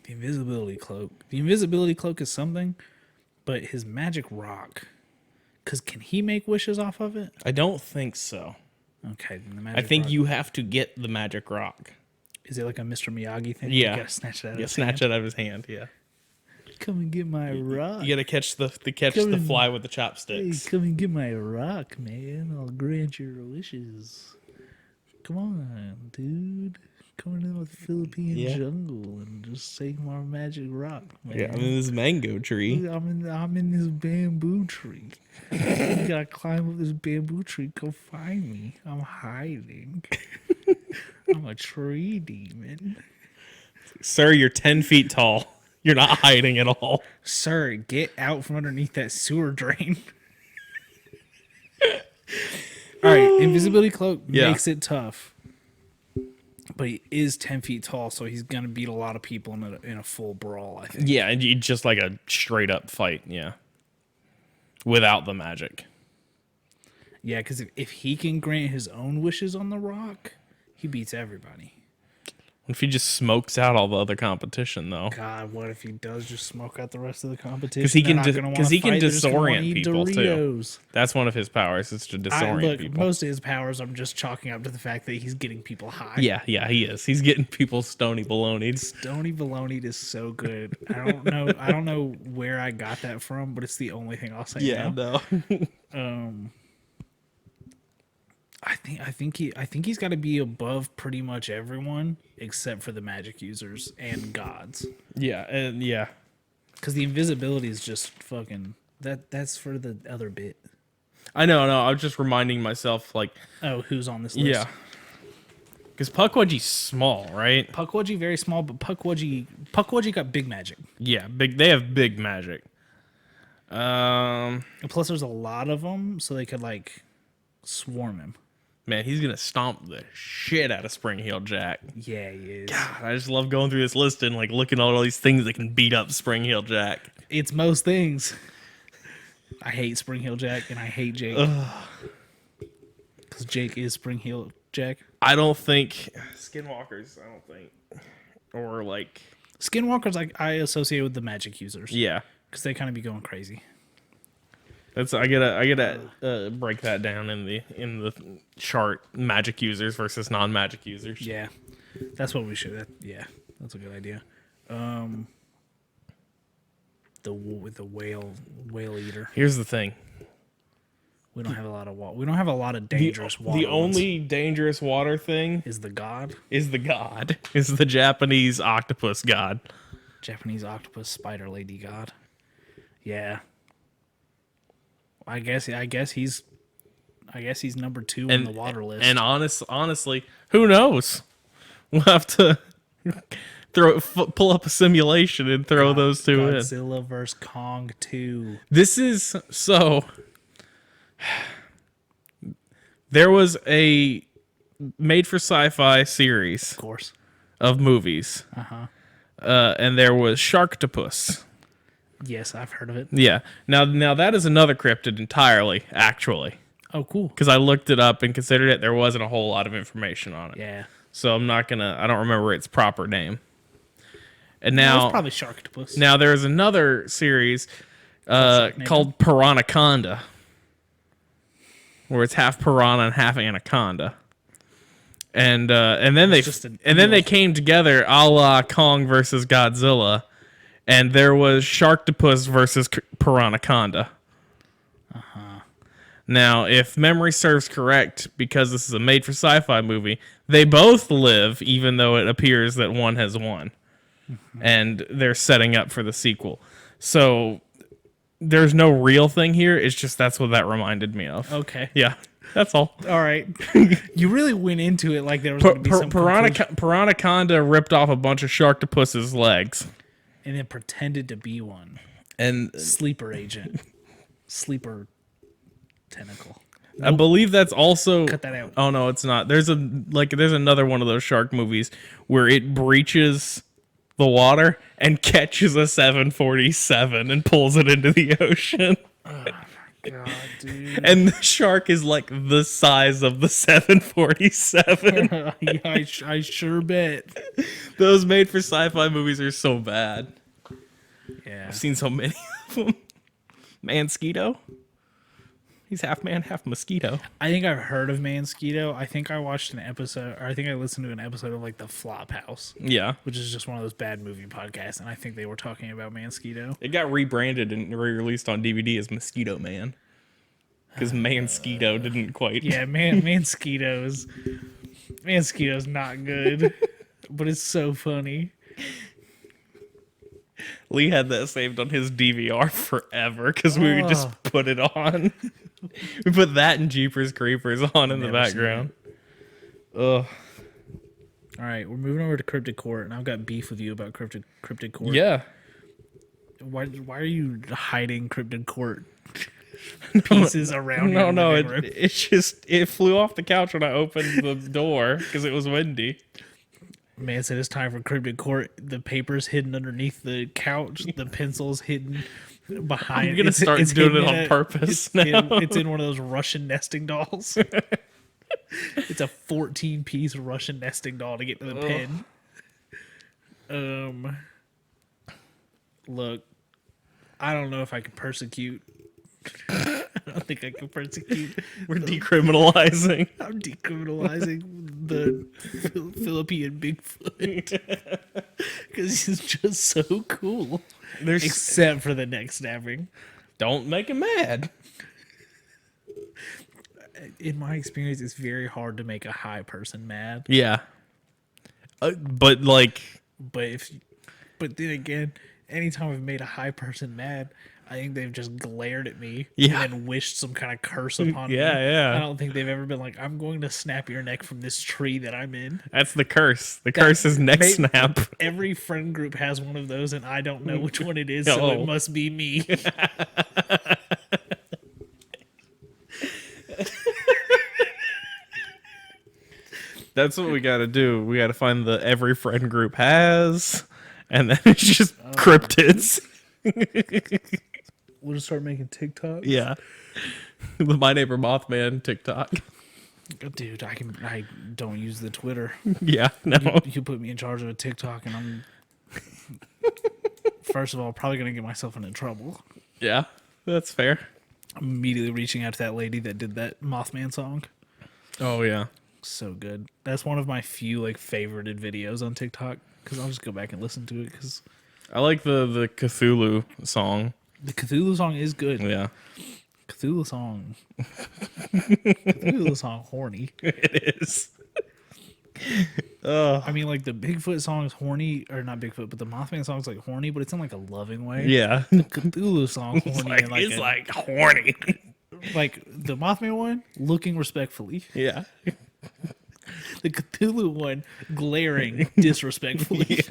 invisibility cloak. The invisibility cloak is something, but his magic rock. Because can he make wishes off of it? I don't think so. Okay. Then the I magic think rock. you have to get the magic rock. Is it like a Mr. Miyagi thing? Yeah. You gotta snatch it out of his Snatch hand? it out of his hand. Yeah. Come and get my rock. You gotta catch the Come in. fly with the Hey, chopsticks. come and get my rock, man. I'll grant your wishes. Come on, dude. Come into the Philippine jungle and just take my magic rock, man. Yeah, I'm in this mango tree. I'm in this bamboo tree. You gotta climb up this bamboo tree. Come find me. I'm hiding. I'm a tree demon. Sir, you're 10 feet tall. You're not hiding at all. Sir, get out from underneath that sewer drain. All right, invisibility cloak makes it tough. But he is 10 feet tall, so he's going to beat a lot of people in a full brawl, I think. Yeah, and just like a straight up fight, yeah. Without the magic. Yeah, because if he can grant his own wishes on the rock, he beats everybody. If he just smokes out all the other competition, though. God, what if he does just smoke out the rest of the competition? Because he can, They're not gonna wanna fight, they're just gonna wanna disorient eat people, Doritos. too. That's one of his powers, is to disorient Look, people. most of his powers I'm just chalking up to the fact that he's getting people high. Yeah, he is. He's getting people stony baloneyed. Stony baloney is so good. I don't know where I got that from, but it's the only thing I'll say now. No. I think he's got to be above pretty much everyone except for the magic users and gods. Yeah, and yeah. Because the invisibility is just fucking that's for the other bit. I know. I was just reminding myself, like, Oh, who's on this list? yeah. Because Pukwudgie's small, right? Pukwudgie very small, but Pukwudgie got big magic. Yeah, big. They have big magic. And plus, there's a lot of them, so they could like swarm him. Man, he's gonna stomp the shit out of Spring Heel Jack. Yeah, he is. God, I just love going through this list and like looking at all these things that can beat up Spring Heel Jack. It's most things. I hate Spring Heel Jack and I hate Jake. Because Jake is Spring Heel Jack. I don't think Skinwalkers. I don't think, or like Skinwalkers, like I associate with the magic users. yeah. Because they kind of be going crazy. That's I gotta break that down in the chart. Magic users versus non-magic users. Yeah, that's what we should. That's a good idea. The whale eater. Here's the thing. We don't have a lot of we don't have a lot of dangerous water. The only dangerous water thing is the god. is the god. Is the Japanese octopus god. Japanese octopus spider lady god. Yeah. I guess he's number 2 on the water list. And honestly, who knows? We'll have to pull up a simulation and throw those two in. Godzilla vs Kong 2. This is so. There was a made for sci-fi series Of course. of movies. And there was Sharktopus. Yes, I've heard of it. Yeah. Now that is another cryptid entirely, actually. Oh, cool. Because I looked it up and considered it. There wasn't a whole lot of information on it. Yeah. So I don't remember its proper name. And Well, now, it's probably Sharktopus. now there's another series called Piranhaconda, where it's half piranha and half anaconda. And then they came together a la Kong versus Godzilla, and there was Sharktopus versus Piranhaconda. Now, if memory serves correct, because this is a made-for-sci-fi movie, they both live, even though it appears that one has won. And they're setting up for the sequel. So, there's no real thing here. It's just that's what that reminded me of. Okay. Yeah, that's all. All right. You really went into it like there was going to be some Piranhaconda ripped off a bunch of Sharktopus's legs. and then pretended to be one. And Sleeper agent. Sleeper tentacle. I believe that's also Cut that out. Oh no, it's not. There's another one of those shark movies where it breaches the water and catches a 747 and pulls it into the ocean. God, dude. And the shark is like the size of the 747. Yeah, I sure bet. Those made for sci-fi movies are so bad. Yeah. I've seen so many of them. Mansquito. He's half man, half mosquito. I think I've heard of Mansquito. I think I watched an episode, or I think I listened to an episode of like The Flophouse, Yeah. which is just one of those bad movie podcasts, and I think they were talking about Mansquito. It got rebranded and re-released on DVD as Mosquito Man. Because Mansquito didn't quite. Yeah, Mansquito's not good, but it's so funny. Lee had that saved on his DVR forever because we would just put it on. We put that and Jeepers Creepers on in the Never seen background. Ugh. All right, we're moving over to Cryptid Court, and I've got beef with you about Cryptid Court. Yeah. Why are you hiding Cryptid Court pieces around your living room? It flew off the couch when I opened the door because it was windy. Man said it's time for Cryptid Court. The paper's hidden underneath the couch. The pencil's hidden behind. I'm gonna start doing it on purpose now. It's in one of those Russian nesting dolls. It's a 14-piece Russian nesting doll to get to the pen. Look, I don't know if I can persecute. I don't think I can persecute. We're decriminalizing. I'm decriminalizing the Philippine Bigfoot because he's just so cool. Except for the neck snapping. Don't make him mad. In my experience, it's very hard to make a high person mad. Yeah. But then again, anytime I've made a high person mad, I think they've just glared at me Yeah. and then wished some kind of curse upon me. Yeah. I don't think they've ever been like, I'm going to snap your neck from this tree that I'm in. That's the curse. The curse is neck snap. Every friend group has one of those, and I don't know which one it is, so Oh. it must be me. That's what we got to do. We got to find the every friend group has, and then it's just cryptids. We'll just start making TikToks. Yeah. The My Neighbor Mothman TikTok. Dude, I don't use the Twitter. Yeah, no. You put me in charge of a TikTok, and I'm first of all probably gonna get myself into trouble. Yeah, that's fair. I'm immediately reaching out to that lady that did that Mothman song. Oh, yeah. So good. That's one of my few favorited videos on TikTok because I'll just go back and listen to it because I like the Cthulhu song. the Cthulhu song is good. Yeah. Cthulhu song, horny. It is. I mean, like the Bigfoot song is horny, or not Bigfoot, but the Mothman song is like horny, but it's in like a loving way. Yeah. The Cthulhu song It's horny like, and like it's like horny. like the Mothman one looking respectfully, Yeah. the Cthulhu one glaring disrespectfully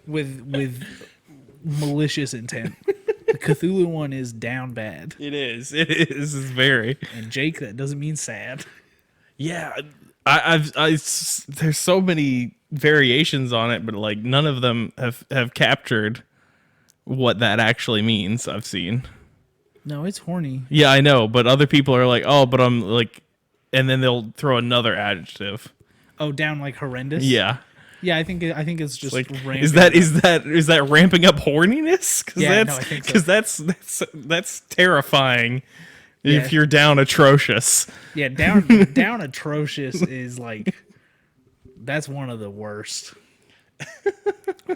with malicious intent. The Cthulhu one is down bad, It is. It is. It's very. and Jake, that doesn't mean sad. Yeah. There's so many variations on it, but like none of them have captured what that actually means. I've seen. No, it's horny. Yeah, I know, but other people are like, oh, but I'm like, and then they'll throw another adjective. Oh, down like horrendous. Yeah. Yeah, I think it's just Like, ramping is that up. ramping up horniness? Cause Yeah, that's, no, I think so. Because that's terrifying. Yeah. If you're down atrocious. Yeah, down atrocious is like that's one of the worst.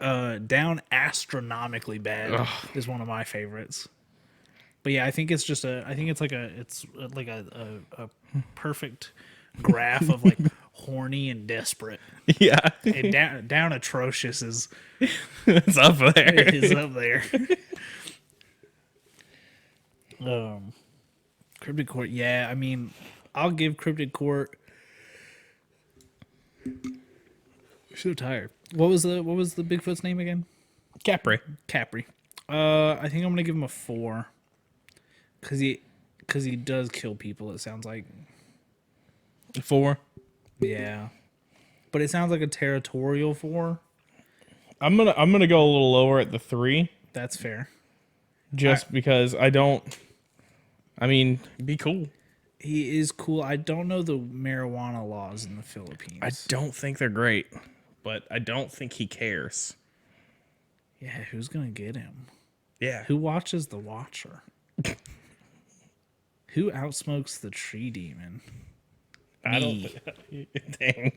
Down astronomically bad is one of my favorites. But yeah, I think it's like a perfect graph of like horny and desperate. Yeah, And down atrocious is it's up there. is up there. Cryptid Court, yeah, I mean, I'll give Cryptid Court. I'm so tired. What was the Bigfoot's name again? Kapre. Kapre. I think I'm gonna give him a 4. Cause he does kill people. It sounds like. 4. Yeah, but it sounds like a territorial 4. I'm gonna go a little lower at the 3, That's fair. just because I mean, be cool. He is cool. I don't know the marijuana laws in the Philippines. I don't think they're great, but I don't think he cares. Yeah, who's gonna get him? Yeah. Who watches the Watcher? Who outsmokes the tree demon? I don't. Dang.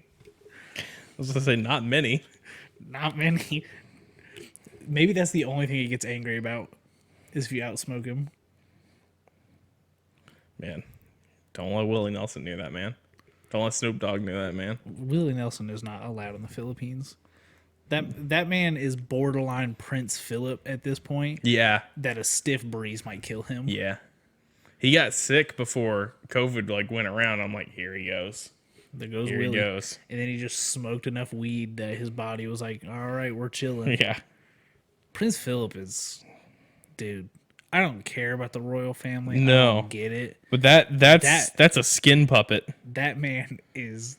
I was gonna say not many. Not many. Maybe that's the only thing he gets angry about is if you outsmoke him. Man, don't let Willie Nelson near that man. Don't let Snoop Dogg near that man. Willie Nelson is not allowed in the Philippines. That man is borderline Prince Philip at this point. Yeah, That a stiff breeze might kill him. yeah. He got sick before COVID like went around. I'm like, here he goes. There goes Here Willie. he goes. And then he just smoked enough weed that his body was like, all right, we're chilling. Yeah. Prince Philip is, dude. I don't care about the royal family. No. I don't get it. But that's a skin puppet. That man is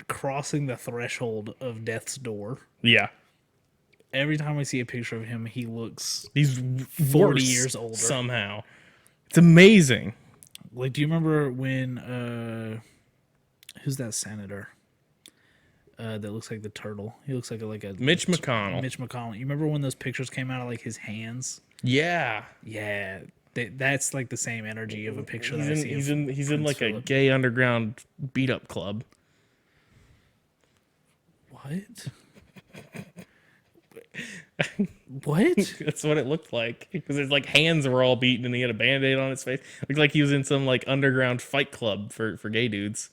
crossing the threshold of death's door. Yeah. Every time I see a picture of him, he looks He's 40 worse years older. somehow. It's amazing. like. Do you remember when who's that senator? That looks like the turtle. He looks like a Mitch McConnell. Mitch McConnell. You remember when those pictures came out of like his hands? Yeah. Yeah, that's like the same energy of a picture that I see. He's of in Prince like a Philip. gay underground beat up club. What? What? That's what it looked like. Because his like hands were all beaten and he had a band-aid on his face. Looked like he was in some like underground fight club for gay dudes.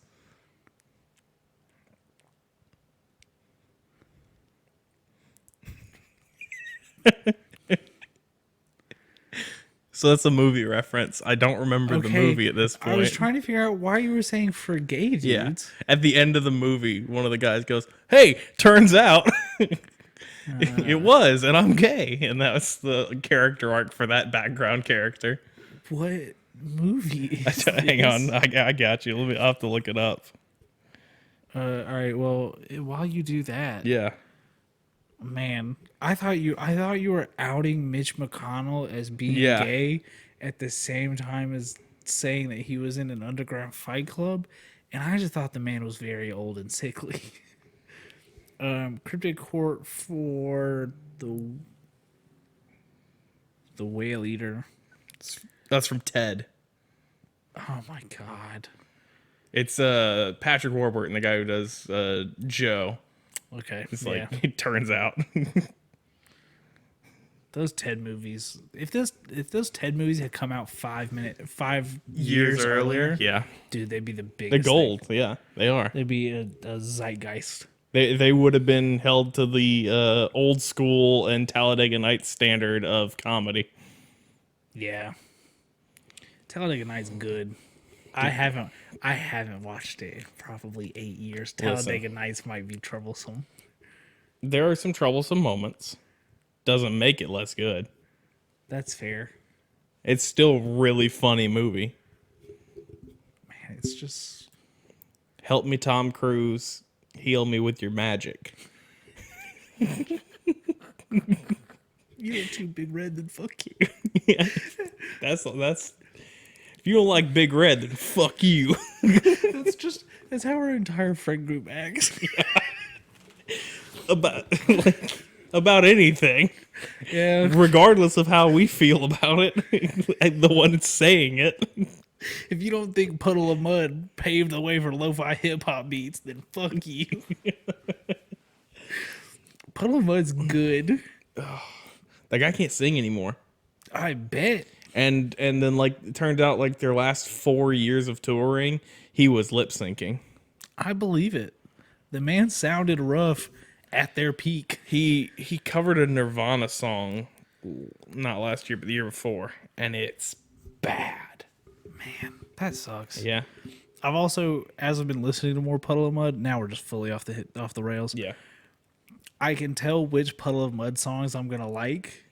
So that's a movie reference. I don't remember the movie at this point. I was trying to figure out why you were saying for gay dudes. Yeah. At the end of the movie, one of the guys goes, "Hey, turns out it was, and I'm gay." And that was the character arc for that background character. What movie? Hang on, I got you. I'll have to look it up. All right. Well, while you do that, Yeah. man, I thought you were outing Mitch McConnell as being Yeah. gay at the same time as saying that he was in an underground fight club, and I just thought the man was very old and sickly. Cryptid Court for the Whale Eater. That's from Ted. Oh my god. It's Patrick Warburton, the guy who does Joe. Okay. It's yeah. like it turns out. Those Ted movies. If those Ted movies had come out 5 Years years earlier, earlier, yeah, dude, they'd be the they're biggest gold. thing. Yeah, they are. They'd be a zeitgeist. They would have been held to the old school and Talladega Nights standard of comedy. Yeah. Talladega Nights good. I haven't watched it in probably 8 years. Talladega Nights might be troublesome. There are some troublesome moments. Doesn't make it less good. That's fair. It's still a really funny movie. Man, it's just Help me, Tom Cruise. Heal me with your magic. you're too big red, then fuck you. Yeah, that's. If you don't like Big Red, then fuck you. That's how our entire friend group acts. About anything, Yeah. regardless of how we feel about it. The one that's saying it. If you don't think Puddle of Mud paved the way for lo-fi hip-hop beats, then fuck you. Puddle of Mud's good. That guy can't sing anymore. I bet. And then like it turned out like their last 4 years of touring, he was lip syncing. I believe it. The man sounded rough at their peak. He covered a Nirvana song not last year but the year before, and it's bad. Man, that sucks. Yeah. I've also, as I've been listening to more Puddle of Mud, now we're just fully off the rails. Yeah. I can tell which Puddle of Mud songs I'm gonna like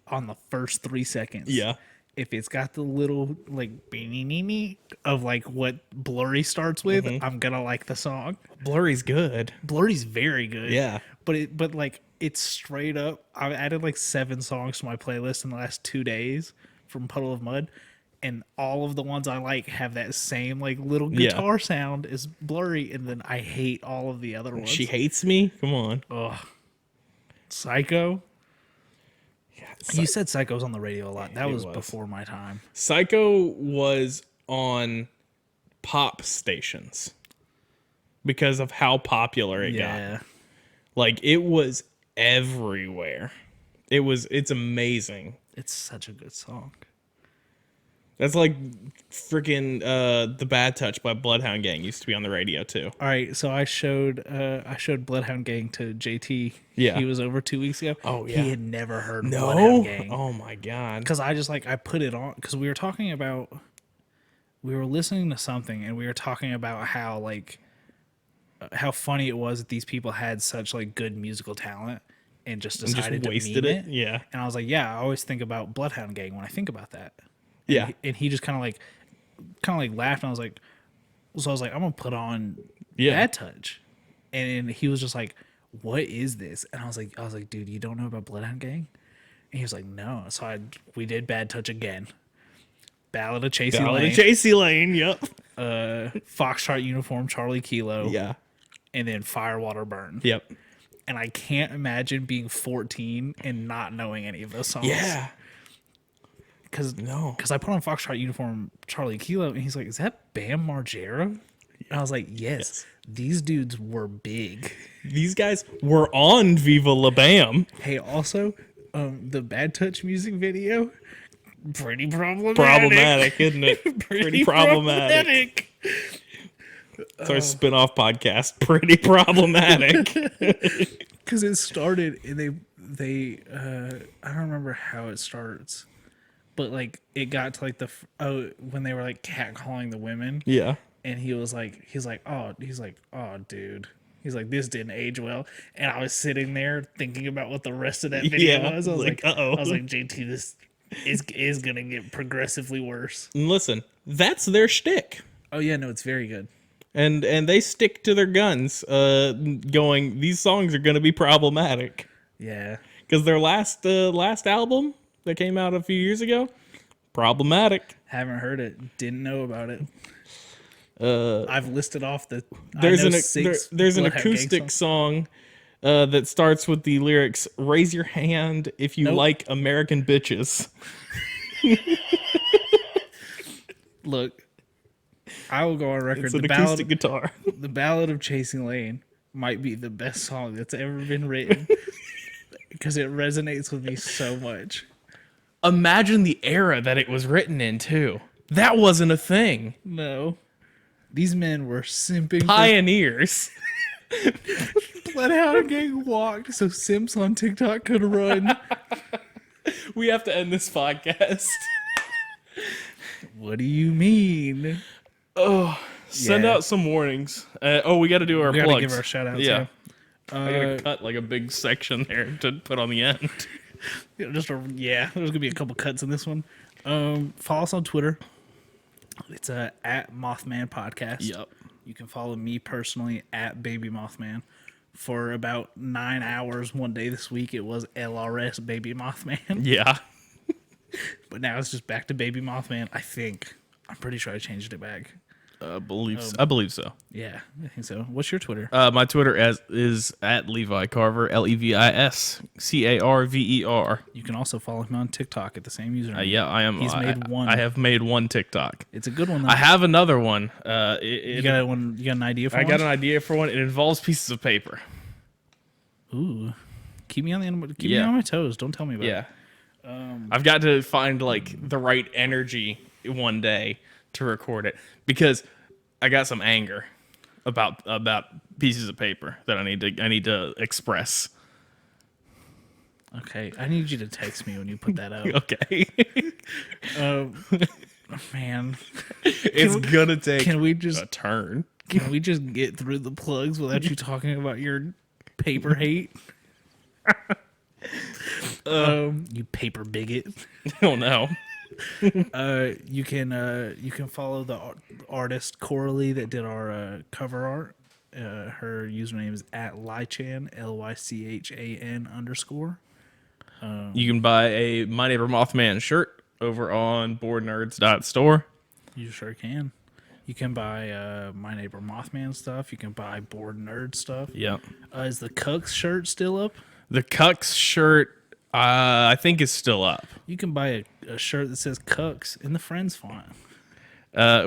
on the first 3 seconds. Yeah. If it's got the little like beanie of like what Blurry starts with, I'm gonna like the song. Blurry's good. Blurry's very good. Yeah. But like it's straight up. I've added like 7 songs to my playlist in the last 2 days from Puddle of Mud, and all of the ones I like have that same like little guitar sound as Blurry, and then I hate all of the other ones. She hates me? Come on. Ugh. Psycho. Yeah, You said Psycho was on the radio a lot. That It was was. before my time. Psycho was on pop stations because of how popular it got. Like it was everywhere. It's amazing. It's such a good song. That's like freaking The Bad Touch by Bloodhound Gang used to be on the radio too. All right, so I showed Bloodhound Gang to JT. Yeah. He was over 2 weeks ago. Oh, yeah. He had never heard No. Bloodhound Gang. Oh my god. Because I just like I put it on because we were listening to something and we were talking about how like how funny it was that these people had such like good musical talent and just decided Just wasted to meme it. Yeah. And I was like, yeah, I always think about Bloodhound Gang when I think about that. Yeah. And he just kind of like laughed, and I was like, I'm gonna put on Yeah. Bad Touch, and he was just like, what is this? And I was like, dude, you don't know about Bloodhound Gang? And he was like, no. So we did Bad Touch again. Ballad of Chasey Lane. Chasey Lane. Yep. Foxtrot Uniform, Charlie Kilo. Yeah. And then Firewater Burn. Yep. And I can't imagine being 14 and not knowing any of those songs. Yeah. Because I put on Foxtrot Uniform, Charlie Kilo, and he's like, is that Bam Margera? And I was like, yes. These dudes were big. These guys were on Viva La Bam. Hey, also, the Bad Touch music video, pretty problematic. Problematic, isn't it? Pretty problematic. It's our spin-off podcast. Pretty problematic. Because it started, and they I don't remember how it starts, but like it got to like when they were like catcalling the women. Yeah. And he's like, oh, dude. He's like, this didn't age well. And I was sitting there thinking about what the rest of that video was. I was like, uh-oh. I was like, JT, this is gonna get progressively worse. And listen, that's their shtick. Oh yeah, no, it's very good. And they stick to their guns, going, these songs are gonna be problematic. Yeah. Because their last album that came out a few years ago, problematic. Haven't heard it. Didn't know about it. I've listed off there's an acoustic song that starts with the lyrics, raise your hand if you like American bitches. Look, I will go on record. It's an acoustic guitar. The Ballad of Chasing Lane might be the best song that's ever been written. because it resonates with me so much. Imagine the era that it was written in, too. That wasn't a thing. No. These men were simping Pioneers. for Bloodhound Gang walked so simps on TikTok could run. We have to end this podcast. What do you mean? Send out some warnings. We got to do our We plugs. gotta give our shout outs. Yeah. Yeah. I gotta cut like a big section there to put on the end. There's gonna be a couple cuts in this one. Follow us on Twitter. It's at Mothman Podcast. Yep. You can follow me personally at Baby Mothman. For about 9 hours one day this week, it was LRS Baby Mothman. Yeah. But now it's just back to Baby Mothman. I'm pretty sure I changed it back. I believe so. Yeah, I think so. What's your Twitter? My Twitter is at Levi Carver, LevisCarver. You can also follow him on TikTok at the same username. Yeah, I am. He's made one. I have made one TikTok. It's a good one, though. I have another one. You got an idea for I one? got an idea for one. It involves pieces of paper. Ooh. Keep me on my toes. Don't tell me about it. I've got to find like the right energy one day to record it because I got some anger about pieces of paper that I need to express. Okay, I need you to text me when you put that up. Okay. Man, It's gonna take can we just a turn. can we just get through the plugs without you talking about your paper hate? You paper bigot. Oh no. You can follow the artist Coralie that did our cover art. Her username is at Lychan, LYCHAN_. You can buy a My Neighbor Mothman shirt over on boardnerds.store. You sure can. You can buy My Neighbor Mothman stuff. You can buy Board Nerd stuff. Yep. Is the Cucks shirt still up? The Cucks shirt, I think, is still up. You can buy a shirt that says Cucks in the Friends font.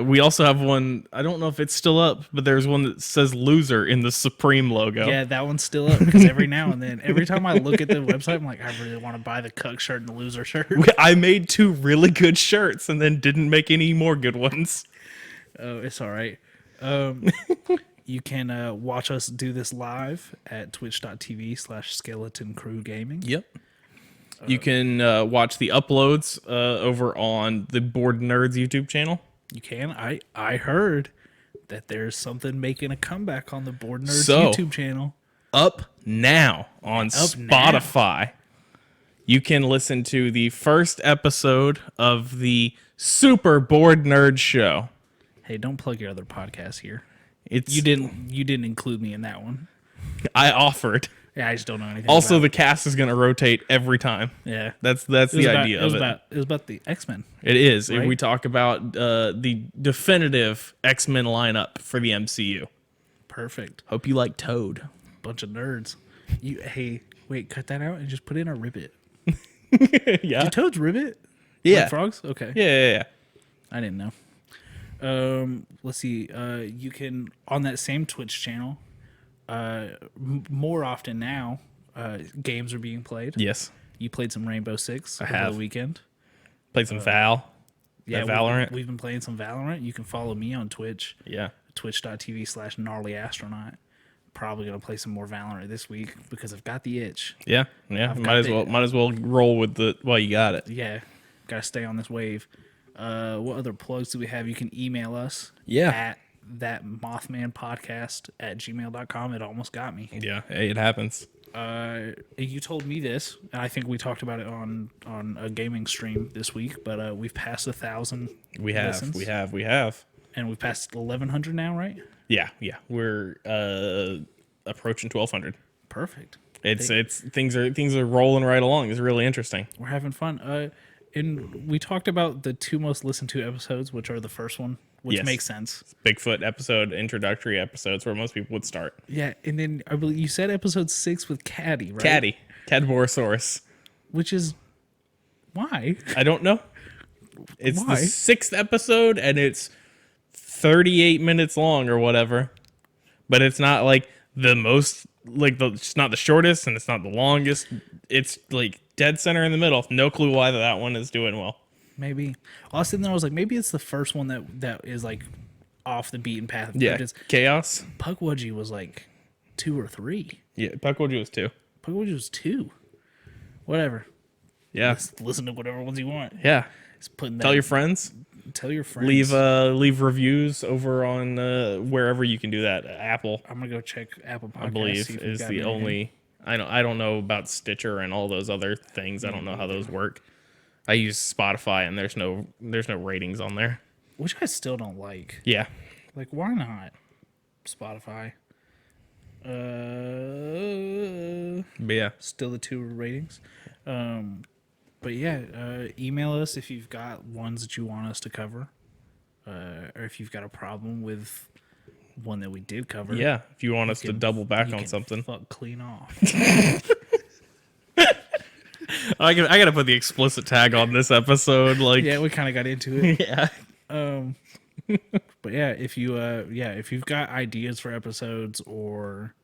We also have one, I don't know if it's still up, but there's one that says Loser in the Supreme logo. Yeah, that one's still up because every now and then, every time I look at the website, I'm like, I really want to buy the Cuck shirt and the Loser shirt. I made 2 really good shirts and then didn't make any more good ones. Oh, it's all right. You can watch us do this live at twitch.tv/skeleton crew gaming. Yep. You can watch the uploads over on the Board Nerds YouTube channel. You can. I heard that there's something making a comeback on the Board Nerds So, YouTube channel. Up now on Spotify. You can listen to the first episode of the Super Board Nerd Show. Hey, don't plug your other podcast here. It's You didn't include me in that one. I offered. Yeah, I just don't know anything. Also, about the cast is going to rotate every time. it. Yeah, That's the idea of it. It was about the X-Men. It is. Right? If we talk about the definitive X-Men lineup for the MCU. Perfect. Hope you like Toad. Bunch of nerds. Hey, wait, cut that out and just put in a ribbit. Yeah. Do toads ribbit? Yeah. Like frogs? Okay. Yeah. I didn't know. Let's see. You can on that same Twitch channel. More often now, games are being played. Yes. You played some Rainbow Six over have. the weekend. Played some Val. Yeah, Valorant. We've been playing some Valorant. You can follow me on Twitch. Yeah. Twitch.tv/gnarlyastronaut. Probably gonna play some more Valorant this week because I've got the itch. Yeah. Might as well roll with the while you got it. Yeah, gotta stay on this wave. What other plugs do we have? You can email us. Yeah. At that Mothman podcast @gmail.com. It almost got me. Yeah. Hey, it happens. You told me this, and I think we talked about it on a gaming stream this week. But we've passed 1,000. We have. And we've passed 1,100 now, right? Yeah. We're approaching 1,200. Perfect. It's things are rolling right along. It's really interesting. We're having fun. And we talked about the 2 most listened to episodes, which are the first one, which Yes. makes sense. Bigfoot episode, introductory episodes where most people would start. Yeah, and then I believe you said episode 6 with Caddy, right? Caddy. Cadborosaurus. Which is why? I don't know. It's Why? the 6th episode and it's 38 minutes long or whatever. But it's not like the most it's not the shortest and it's not the longest. it's like dead center in the middle. No clue why that one is doing well. Maybe. I was sitting there, I was like, maybe it's the first one that is like off the beaten path. Yeah, Chaos. Pukwudgie was like 2 or 3. Yeah, Pukwudgie was 2. Pukwudgie was 2. Whatever. Yeah, Listen to whatever ones you want. yeah. It's putting Tell your friends. Tell your friends. Leave reviews over on wherever you can do that. Apple, I'm gonna go check Apple Podcasts. I believe, see if is we've got the anything. only. I don't know about Stitcher and all those other things. I don't know how those work. I use Spotify and there's no ratings on there. Which I still don't like. Yeah. Like, why not? Spotify. But yeah. Still the 2 ratings. But yeah, email us if you've got ones that you want us to cover, or if you've got a problem with one that we did cover. Yeah. If you want us to double back on something. Fuck clean off. I gotta put the explicit tag on this episode. Like, Yeah, we kind of got into it. yeah. But yeah, if you've got ideas for episodes or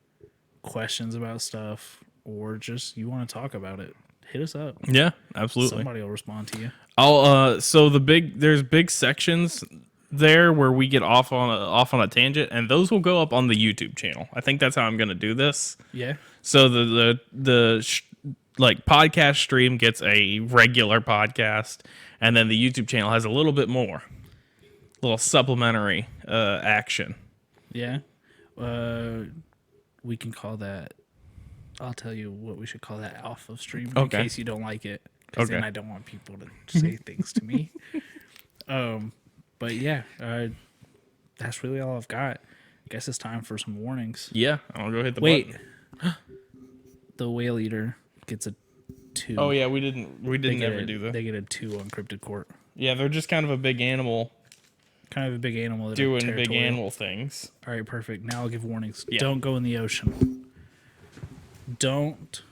questions about stuff, or just you want to talk about it, hit us up. Yeah, absolutely. Somebody will respond to you. So there's big sections there where we get off on a tangent, and those will go up on the YouTube channel. I think that's how I'm gonna do this. Yeah. So the like podcast stream gets a regular podcast, and then the YouTube channel has a little bit more, little supplementary action. Yeah. We can call that. I'll tell you what we should call that alpha stream in case you don't like it. Because then I don't want people to say things to me. But yeah, that's really all I've got. I guess it's time for some warnings. Yeah, I'll go hit the Wait. button. The whale eater gets a 2. Oh yeah, we didn't ever do that. They get a 2 on Cryptid Court. Yeah, they're just kind of a big animal Kind of a big animal. That doing are big territorial. animal things. All right, perfect. Now I'll give warnings. Yeah. Don't go in the ocean. Don't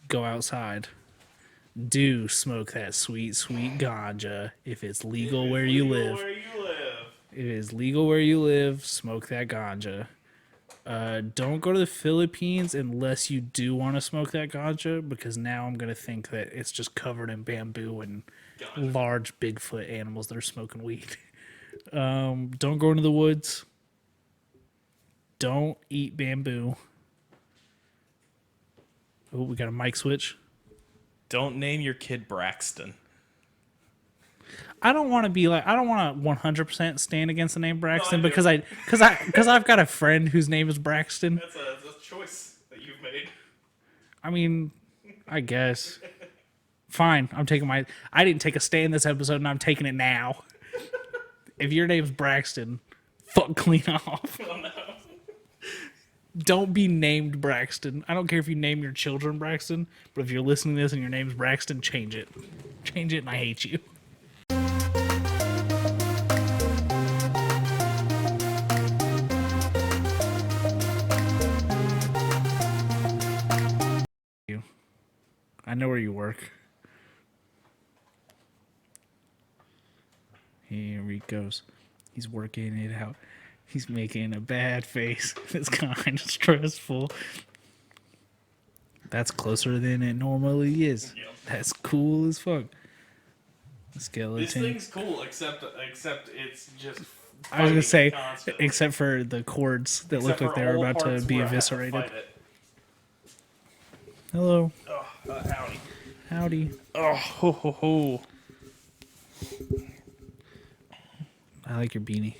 go outside. Do smoke that sweet, sweet ganja if it's legal where you live. If it is legal where you live, smoke that ganja. Don't go to the Philippines unless you do want to smoke that ganja, because now I'm going to think that it's just covered in bamboo and large Bigfoot animals that are smoking weed. Don't go into the woods. Don't eat bamboo. Oh, we got a mic switch. Don't name your kid Braxton. I don't want to 100% stand against the name Braxton because I've got a friend whose name is Braxton. That's a choice that you've made. I mean, I guess. Fine, I didn't take a stand this episode and I'm taking it now. If your name's Braxton, fuck clean off. Oh, no. Don't be named Braxton. I don't care if you name your children Braxton, but if you're listening to this and your name's Braxton, change it. Change it and I hate you. I know where you work. Here he goes. He's working it out. He's making a bad face. It's kind of stressful. That's closer than it normally is. Yep. That's cool as fuck. This Skeleton. thing's cool, except it's just. I was gonna say, constantly. except for the cords that look like they're about to be eviscerated. Hello. Oh, howdy. Howdy. Oh, ho, ho, ho. I like your beanie.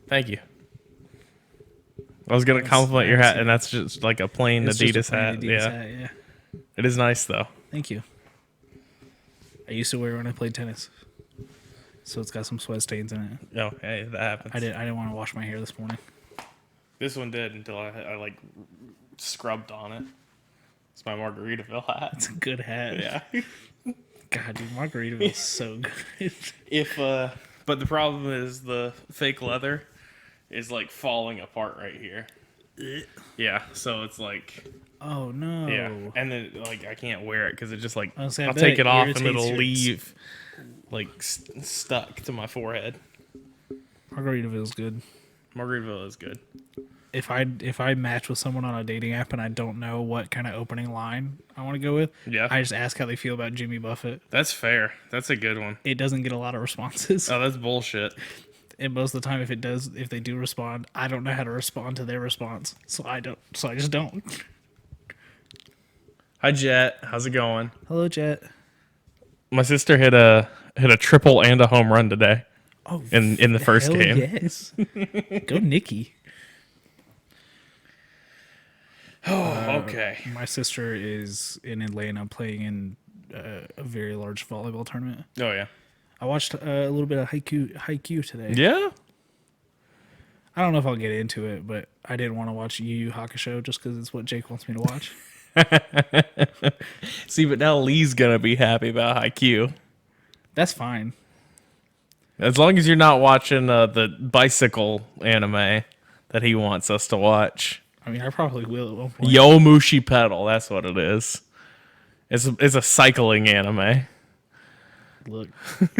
Thank you. I was gonna compliment your hat, and that's just like a plain It's just a Adidas plain hat. Adidas Yeah, hat, yeah. it is nice though. Thank you. I used to wear it when I played tennis, so it's got some sweat stains in it. Oh, hey, that happens. I didn't want to wash my hair this morning. This one did until I like scrubbed on it. It's my Margaritaville hat. It's a good hat. Yeah. God, dude, Margaritaville is so good. But the problem is the fake leather is like falling apart right here. Yeah, so it's like, Oh no. yeah, and then like I can't wear it because it just like I was saying, I I'll bet take it it off and irritates it'll your- leave like stuck to my forehead. Margaritaville's good. Margaritaville is good. If I match with someone on a dating app and I don't know what kind of opening line I want to go with, Yeah. I just ask how they feel about Jimmy Buffett. That's fair. That's a good one. It doesn't get a lot of responses. Oh, that's bullshit. And most of the time, if they do respond, I don't know how to respond to their response, so I just don't. Hi, Jet. How's it going? Hello, Jet. My sister hit a triple and a home run today Oh, in the first hell game. yes. Go, Nikki. Oh, okay. My sister is in Atlanta playing in a very large volleyball tournament. Oh yeah. I watched a little bit of Haikyuu today. Yeah. I don't know if I'll get into it, but I didn't want to watch Yu Yu Hakusho just because it's what Jake wants me to watch. See, but now Lee's gonna be happy about IQ. That's fine. As long as you're not watching the bicycle anime that he wants us to watch. I mean, I probably will at one point. Yo Mushi Pedal, that's what it is. It's a cycling anime. Look.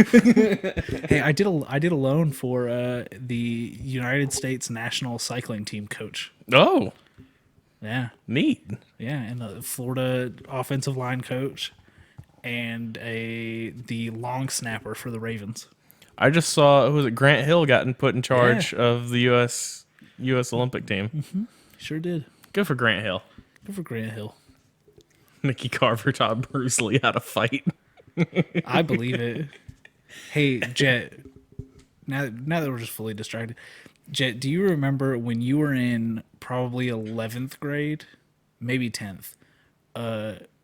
Hey, I did a loan for the United States national cycling team coach. Oh, Yeah. neat. Yeah, and the Florida offensive line coach and the long snapper for the Ravens. I just saw was it Grant Hill gotten put in charge of the U.S. Olympic team. Sure did. Good for Grant Hill. Good for Grant Hill. Mickey Carver taught Bruce Lee how to fight. I believe it. Hey, Jet. Now that we're just fully distracted, Jet, do you remember when you were in probably 11th grade, maybe 10th?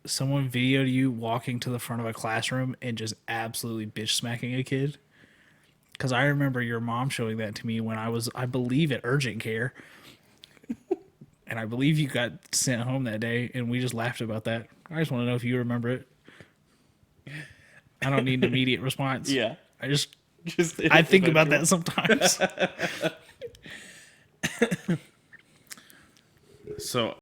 Someone videoed you walking to the front of a classroom and just absolutely bitch smacking a kid. Because I remember your mom showing that to me when I was, I believe, at urgent care. And I believe you got sent home that day, and we just laughed about that. I just want to know if you remember it. I don't need an immediate response. Yeah. I think about that sometimes. So